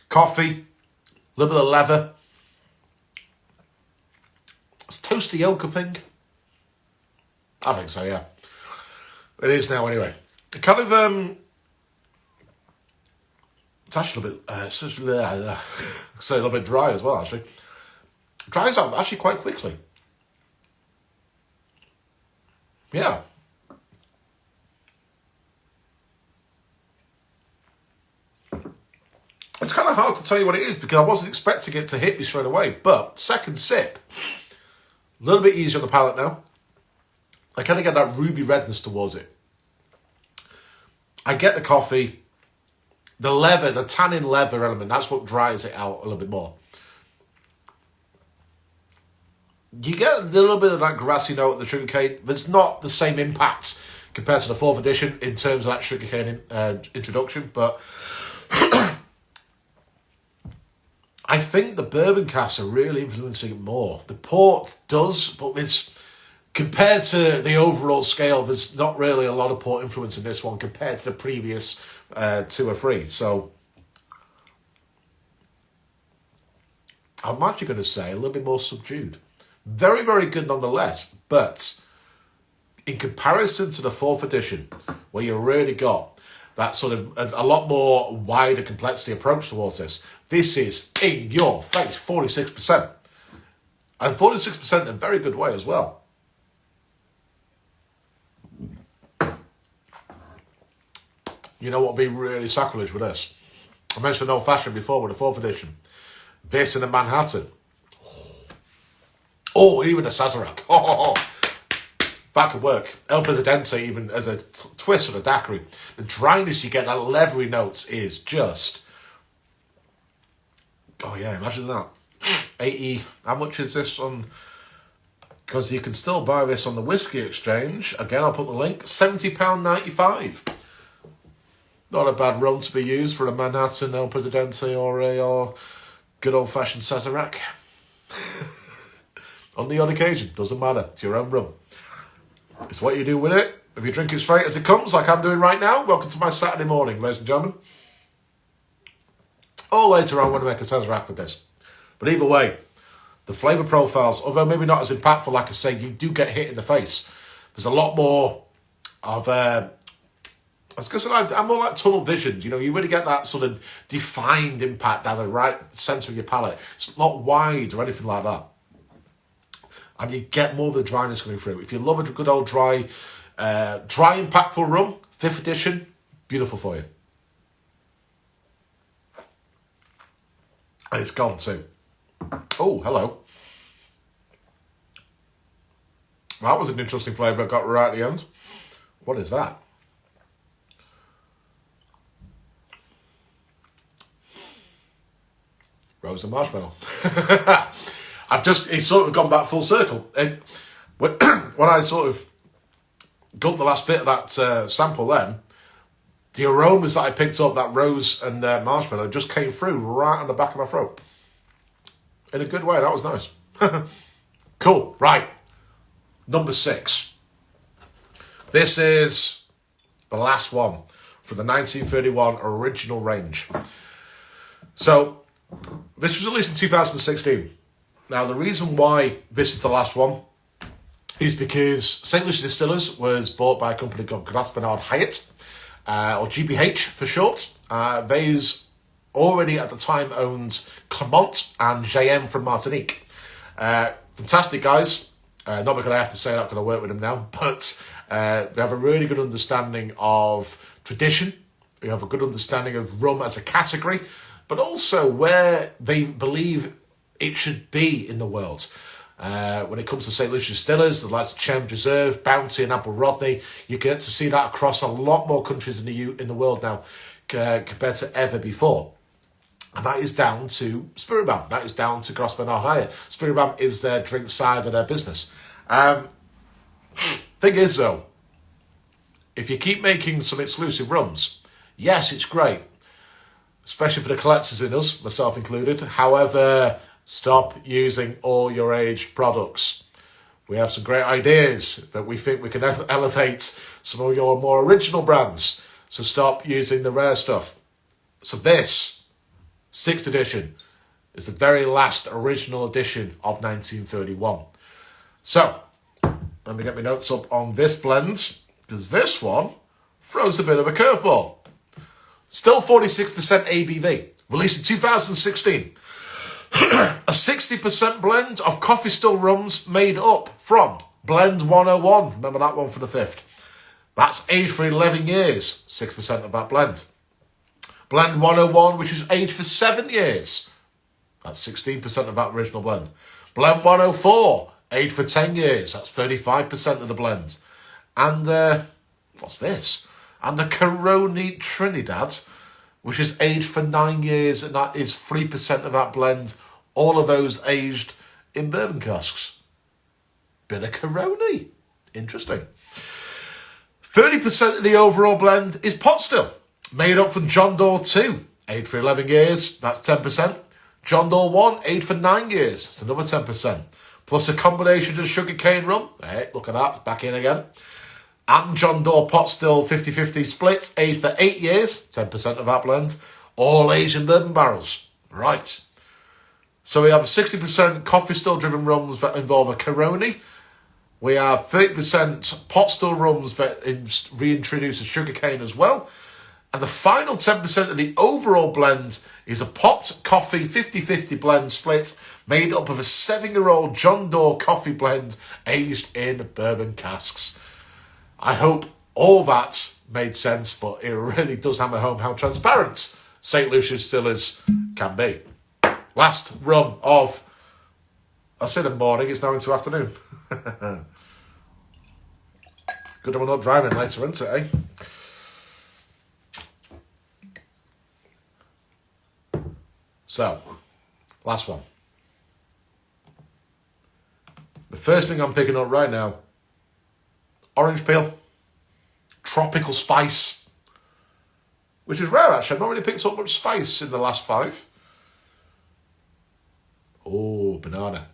Coffee, a little bit of leather. It's toasty oak, I think. I think so, yeah. It is now, anyway. It kind of, it's actually a bit, it's just, say a little bit dry as well, actually. Dries out actually quite quickly. Yeah. It's kind of hard to tell you what it is because I wasn't expecting it to hit me straight away. But second sip, a little bit easier on the palate now. I kind of get that ruby redness towards it. I get the coffee, the leather, the tannin leather element. That's what dries it out a little bit more. You get a little bit of that grassy note of the sugarcane. There's not the same impact compared to the 4th edition in terms of that sugarcane introduction, but... I think the bourbon casks are really influencing it more. The port does, but it's compared to the overall scale, there's not really a lot of port influence in this one compared to the previous 2 or 3. So I'm actually going to say a little bit more subdued. Very, very good nonetheless, but in comparison to the 4th edition, where you really got that sort of a lot more wider complexity approach towards this. This is in your face, 46%. And 46% in a very good way as well. You know what would be really sacrilege with this? I mentioned old fashioned before with the 4th edition. This in a Manhattan. Oh, even a Sazerac. Oh, that could work. El Presidente, even as a twist on a daiquiri. The dryness you get, that leathery notes, is just... Oh yeah, imagine that. 80... How much is this on... Because you can still buy this on the Whiskey Exchange. Again, I'll put the link. £70.95. Not a bad rum to be used for a Manhattan, El Presidente, or a good old-fashioned Sazerac. On the odd occasion, doesn't matter. It's your own rum. It's what you do with it. If you drink it straight as it comes, like I'm doing right now, welcome to my Saturday morning, ladies and gentlemen. Or later on when I make a Sazerac with this. But either way, the flavour profiles, although maybe not as impactful, like I say, you do get hit in the face. There's a lot more of, I was going to say, I'm more like tunnel vision. You know, you really get that sort of defined impact down the right centre of your palate. It's not wide or anything like that. And you get more of the dryness coming through. If you love a good old dry impactful rum, 5th edition, beautiful for you. And it's gone too. Oh, hello. That was an interesting flavour I got right at the end. What is that? Rose and marshmallow. It's sort of gone back full circle. When I sort of got the last bit of that sample then, the aromas that I picked up, that rose and marshmallow, just came through right on the back of my throat. In a good way, that was nice. Cool, right. Number 6. This is the last one for the 1931 original range. So, this was released in 2016. Now, the reason why this is the last one is because Saint Lucia Distillers was bought by a company called Graspenard Hyatt, or GBH for short. They's already at the time owned Clermont and JM from Martinique. Fantastic guys. Not because I have to say that because I work with them now, but they have a really good understanding of tradition. They have a good understanding of rum as a category, but also where they believe it should be in the world. When it comes to Saint Lucia Distillers, the likes of Chem Reserve, Bounty and Apple Rodney, you get to see that across a lot more countries in the world now compared to ever before. And that is down to Spiritbam. That is down to Graspenard Hyatt. Spiritbam is their drink side of their business. Thing is, though, if you keep making some exclusive rums, yes, it's great. Especially for the collectors in us, myself included. However, stop using all your aged products. We have some great ideas that we think we can elevate some of your more original brands. So stop using the rare stuff. So this, 6th edition, is the very last original edition of 1931. So, let me get my notes up on this blend, because this one throws a bit of a curveball. Still 46% ABV, released in 2016. A 60% blend of coffee still rums made up from Blend 101. Remember that one for the 5th. That's aged for 11 years, 6% of that blend. Blend 101, which is aged for 7 years. That's 16% of that original blend. Blend 104, aged for 10 years. That's 35% of the blend. And, what's this? And the Coroni Trinidad, which is aged for 9 years, and that is 3% of that blend. All of those aged in bourbon casks. Bit of Coroni. Interesting. 30% of the overall blend is pot still, made up from John Doe 2, aged for 11 years, that's 10%. John Doe 1, aged for 9 years, that's another 10%. Plus a combination of sugarcane rum, hey, look at that, it's back in again. And John Doe pot still 50-50 split, aged for 8 years, 10% of that blend. All aged in bourbon barrels. Right. So we have 60% coffee still driven rums that involve a Coroni. We have 30% pot still rums that reintroduce a sugarcane as well. And the final 10% of the overall blend is a pot coffee 50-50 blend split made up of a 7-year-old John Doe coffee blend aged in bourbon casks. I hope all that made sense, but it really does hammer home how transparent St. Lucia Distillers can be. Last rum of, I said in morning, it's now into afternoon. Good that we're not driving later, isn't it, eh? So, last one. The first thing I'm picking up right now, orange peel, tropical spice, which is rare actually. I've not really picked up much spice in the last 5. Oh, banana.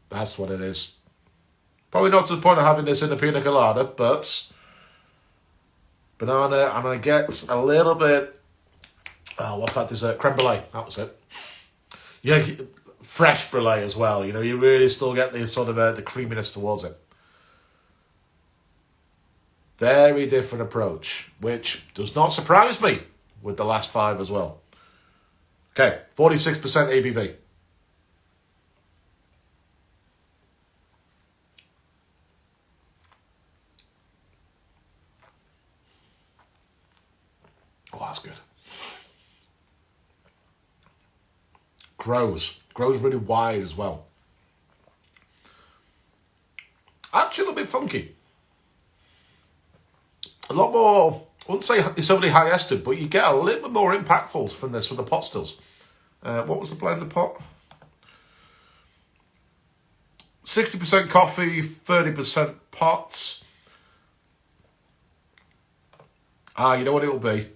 That's what it is. Probably not to the point of having this in a pina colada, but banana, and I get a little bit, what's that dessert? Creme brulee, that was it. Yeah, fresh brulee as well, you really still get the sort of the creaminess towards it. Very different approach, which does not surprise me with the last 5 as well. Okay, 46% ABV. Oh, that's good. Grows really wide as well. Actually a little bit funky. A lot more, I wouldn't say it's overly high-ested, but you get a little bit more impactful from this, from the pot stills. What was the blend of the pot? 60% coffee, 30% pots. You know what it will be?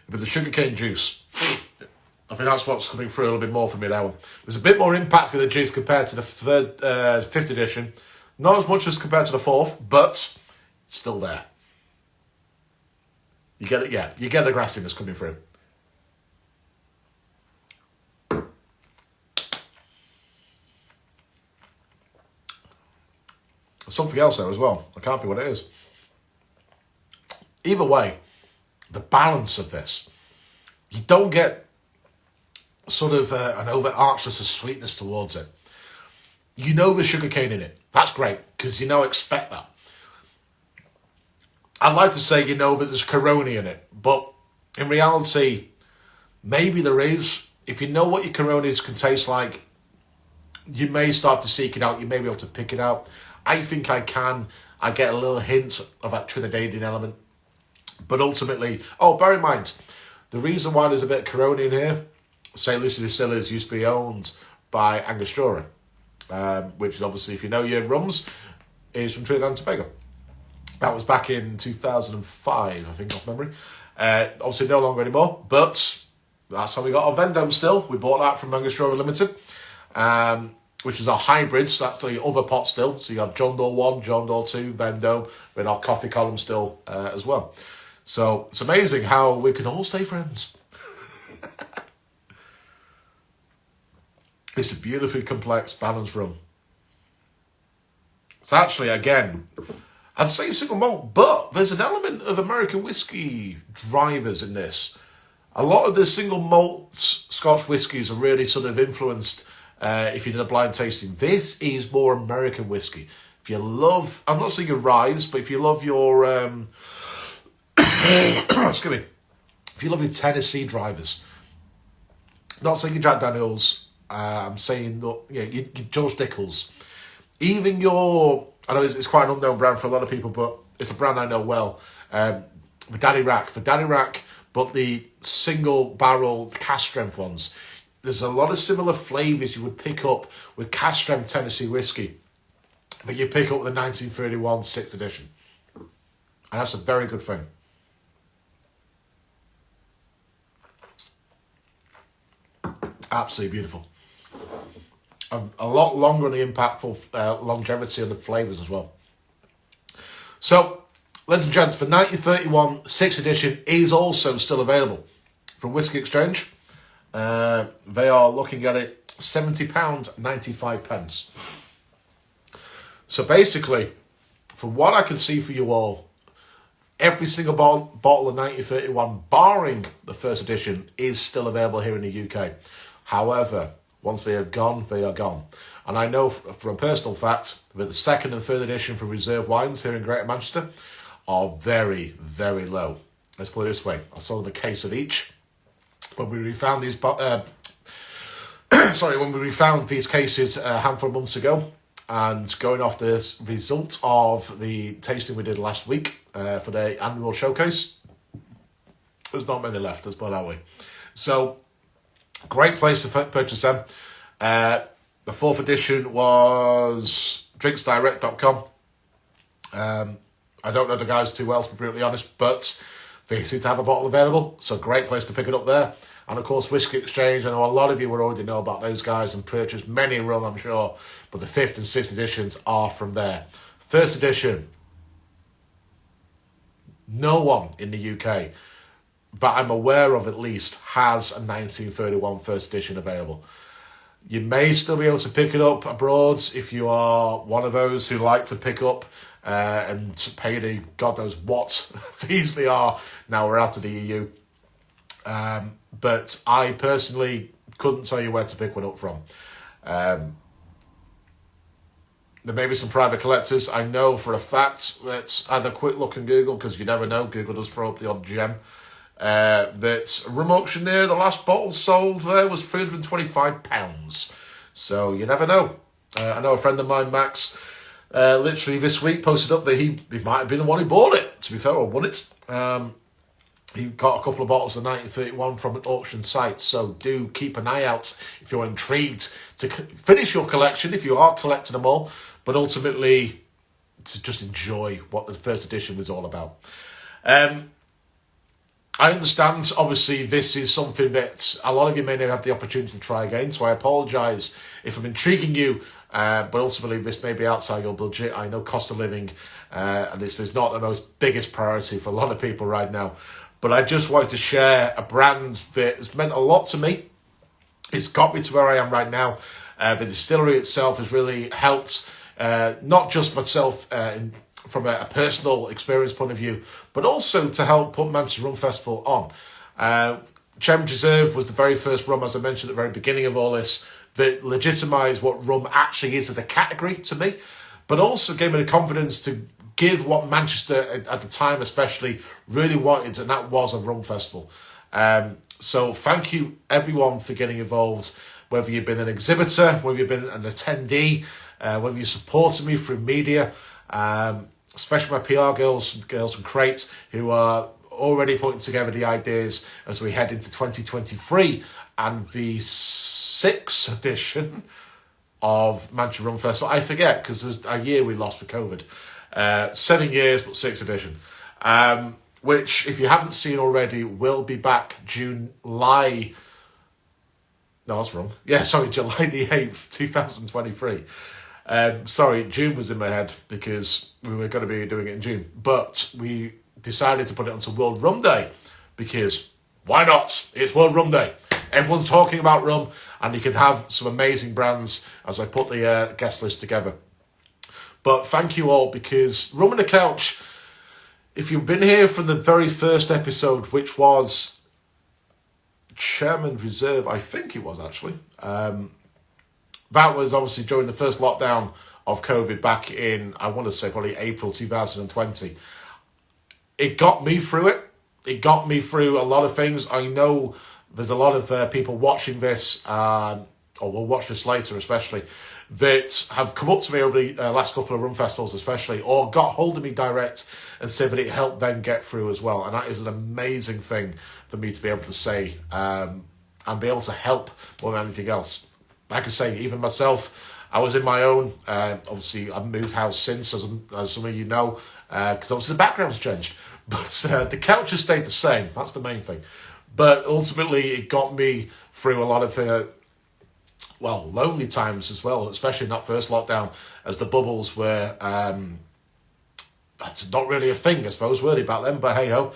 It'll be the sugarcane juice. I think that's what's coming through a little bit more for me now. There's a bit more impact with the juice compared to the 5th edition. Not as much as compared to the 4th, but it's still there. You get it, yeah. You get the grassiness coming through. Something else there as well. I can't think what it is. Either way, the balance of this, you don't get sort of an overarchness of sweetness towards it. You know the sugarcane in it. That's great, because you expect that. I'd like to say that there's Corona in it, but in reality, maybe there is. If you know what your Coronas can taste like, you may start to seek it out. You may be able to pick it out. I think I can. I get a little hint of that Trinidadian element. But ultimately, bear in mind, the reason why there's a bit of Corona in here, Saint Lucia Distillers used to be owned by Angostura, which is obviously, if you know your rums, is from Trinidad and Tobago. That was back in 2005, I think, off memory. Obviously no longer anymore, but that's how we got our Vendome still. We bought that from Angostura Limited, which is our hybrids. That's the other pot still. So you have John Doe 1, John Doe 2, Vendome, with our coffee column still as well. So it's amazing how we can all stay friends. It's a beautifully complex, balanced rum. It's actually, again, I'd say single malt, but there's an element of American whiskey drivers in this. A lot of the single malt Scotch whiskies are really sort of influenced, if you did a blind tasting. This is more American whiskey. If you love, I'm not saying your ryes, but if you love your, excuse me, if you love your Tennessee drivers, not saying your Jack Daniels, I'm saying, your George Dickel's, even your, I know it's quite an unknown brand for a lot of people, but it's a brand I know well. The Daddy Rack, but the single barrel cask strength ones. There's a lot of similar flavours you would pick up with cask strength Tennessee whiskey, but you pick up the 1931 6th edition. And that's a very good thing. Absolutely beautiful. A lot longer on the impactful longevity of the flavours as well. So, ladies and gents, for 1931 6th edition is also still available from Whisky Exchange. They are looking at it £70.95. So basically, from what I can see for you all, every single bottle of 1931, barring the 1st edition, is still available here in the UK. However, once they are gone, they are gone. And I know from a personal fact that the 2nd and 3rd edition for reserve wines here in Greater Manchester are very, very low. Let's put it this way. I sold them a case of each. When we refound these, when we refound these cases a handful of months ago, and going off the result of the tasting we did last week for the annual showcase, there's not many left, let's put it that way. So, great place to purchase them. The 4th edition was drinksdirect.com. I don't know the guys too well, to be brutally honest, but they seem to have a bottle available, so great place to pick it up there. And of course, Whiskey Exchange, I know a lot of you would already know about those guys and purchased many rum, I'm sure, but the 5th and 6th editions are from there. First edition, no one in the UK, but I'm aware of at least, has a 1931 first edition available. You may still be able to pick it up abroad if you are one of those who like to pick up and pay the God knows what fees they are. Now we're out of the EU. But I personally couldn't tell you where to pick one up from. There may be some private collectors. I know for a fact that I had a quick look on Google, because you never know, Google does throw up the odd gem. That rum auctioneer, the last bottle sold there was £325. So you never know. I know a friend of mine, Max, literally this week posted up that he might have been the one who bought it, to be fair, or won it. He got a couple of bottles of 1931 from an auction site, so do keep an eye out if you're intrigued to finish your collection, if you are collecting them all, but ultimately to just enjoy what the first edition was all about. I understand, obviously, this is something that a lot of you may not have the opportunity to try again, so I apologise if I'm intriguing you, but ultimately this may be outside your budget. I know cost of living, and this is not the most biggest priority for a lot of people right now, but I just wanted to share a brand that has meant a lot to me. It's got me to where I am right now. The distillery itself has really helped, not just myself from a personal experience point of view, but also to help put Manchester Rum Festival on. Chairman's Reserve was the very first rum, as I mentioned at the very beginning of all this, that legitimised what rum actually is as a category to me, but also gave me the confidence to give what Manchester, at the time especially, really wanted, and that was a rum festival. So thank you everyone for getting involved, whether you've been an exhibitor, whether you've been an attendee, whether you supported me through media, especially my PR girls from Crate, who are already putting together the ideas as we head into 2023 and the 6th edition of Manchester Rum Festival. I forget, because there's a year we lost with COVID. 7 years, but 6th edition. Which, if you haven't seen already, will be back July... No, that's wrong. Yeah, sorry, July the 8th, 2023. Sorry, June was in my head because we were going to be doing it in June. But we decided to put it onto World Rum Day because why not? It's World Rum Day. Everyone's talking about rum, and you can have some amazing brands as I put the guest list together. But thank you all, because Rum on the Couch, if you've been here from the very first episode, which was Chairman's Reserve, I think it was actually, that was obviously during the first lockdown of COVID back in, I want to say probably April 2020. It got me through it. It got me through a lot of things. I know there's a lot of people watching this, or will watch this later especially, that have come up to me over the last couple of rum festivals especially, or got hold of me direct and said that it helped them get through as well. And that is an amazing thing for me to be able to say, and be able to help more than anything else. Like I say, even myself, I was in my own, obviously I've moved house since, as some of you know, because obviously the background's changed, but the couch has stayed the same. That's the main thing. But ultimately it got me through a lot of lonely times as well, especially in that first lockdown, as the bubbles were, that's not really a thing, I suppose, were they, back then, but hey-ho.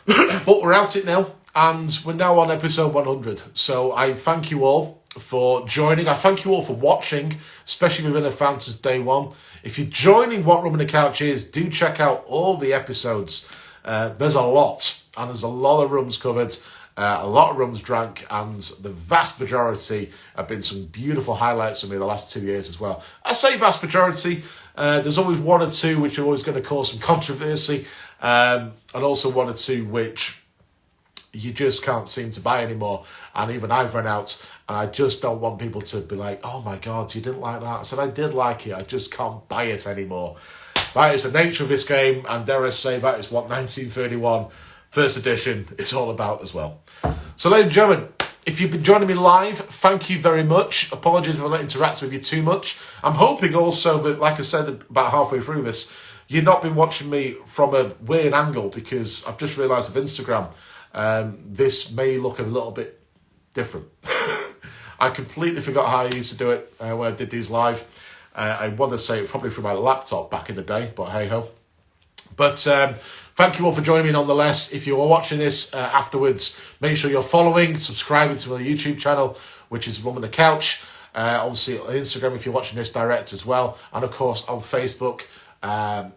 But we're out it now, and we're now on episode 100. So I thank you all for joining. I thank you all for watching, especially if you've been a fan since day one. If you're joining What Rum on the Couch is, do check out all the episodes. There's a lot, and there's a lot of rums covered. A lot of rums drank, and the vast majority have been some beautiful highlights for me the last 2 years as well. I say vast majority, there's always one or two which are always going to cause some controversy, and also one or two which you just can't seem to buy anymore, and even I've run out, and I just don't want people to be like, oh my God, you didn't like that? I said, I did like it, I just can't buy it anymore. That is the nature of this game, and dare I say, that is what 1931 First edition is all about as well. So ladies and gentlemen, if you've been joining me live, thank you very much. Apologies if I'm not interacting with you too much. I'm hoping also that, like I said about halfway through this, you've not been watching me from a weird angle, because I've just realised of Instagram, this may look a little bit different. I completely forgot how I used to do it when I did these live. I want to say it probably from my laptop back in the day, but hey ho. But thank you all for joining me nonetheless. If you are watching this afterwards, make sure you're following, subscribing to my YouTube channel, which is Rum on the Couch. Obviously on Instagram if you're watching this direct as well. And of course on Facebook at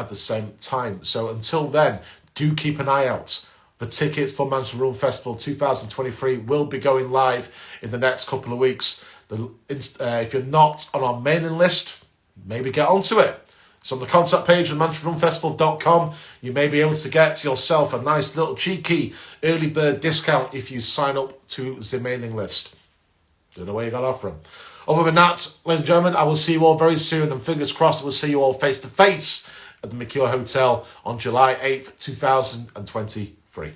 the same time. So until then, do keep an eye out. The tickets for Manchester Rum Festival 2023 will be going live in the next couple of weeks. If you're not on our mailing list, maybe get onto it. So on the contact page on manchesterrumfestival.com, you may be able to get yourself a nice little cheeky early bird discount if you sign up to the mailing list. Don't know where you got off from. Other than that, ladies and gentlemen, I will see you all very soon, and fingers crossed we'll see you all face to face at the Mercure Hotel on July 8th, 2023.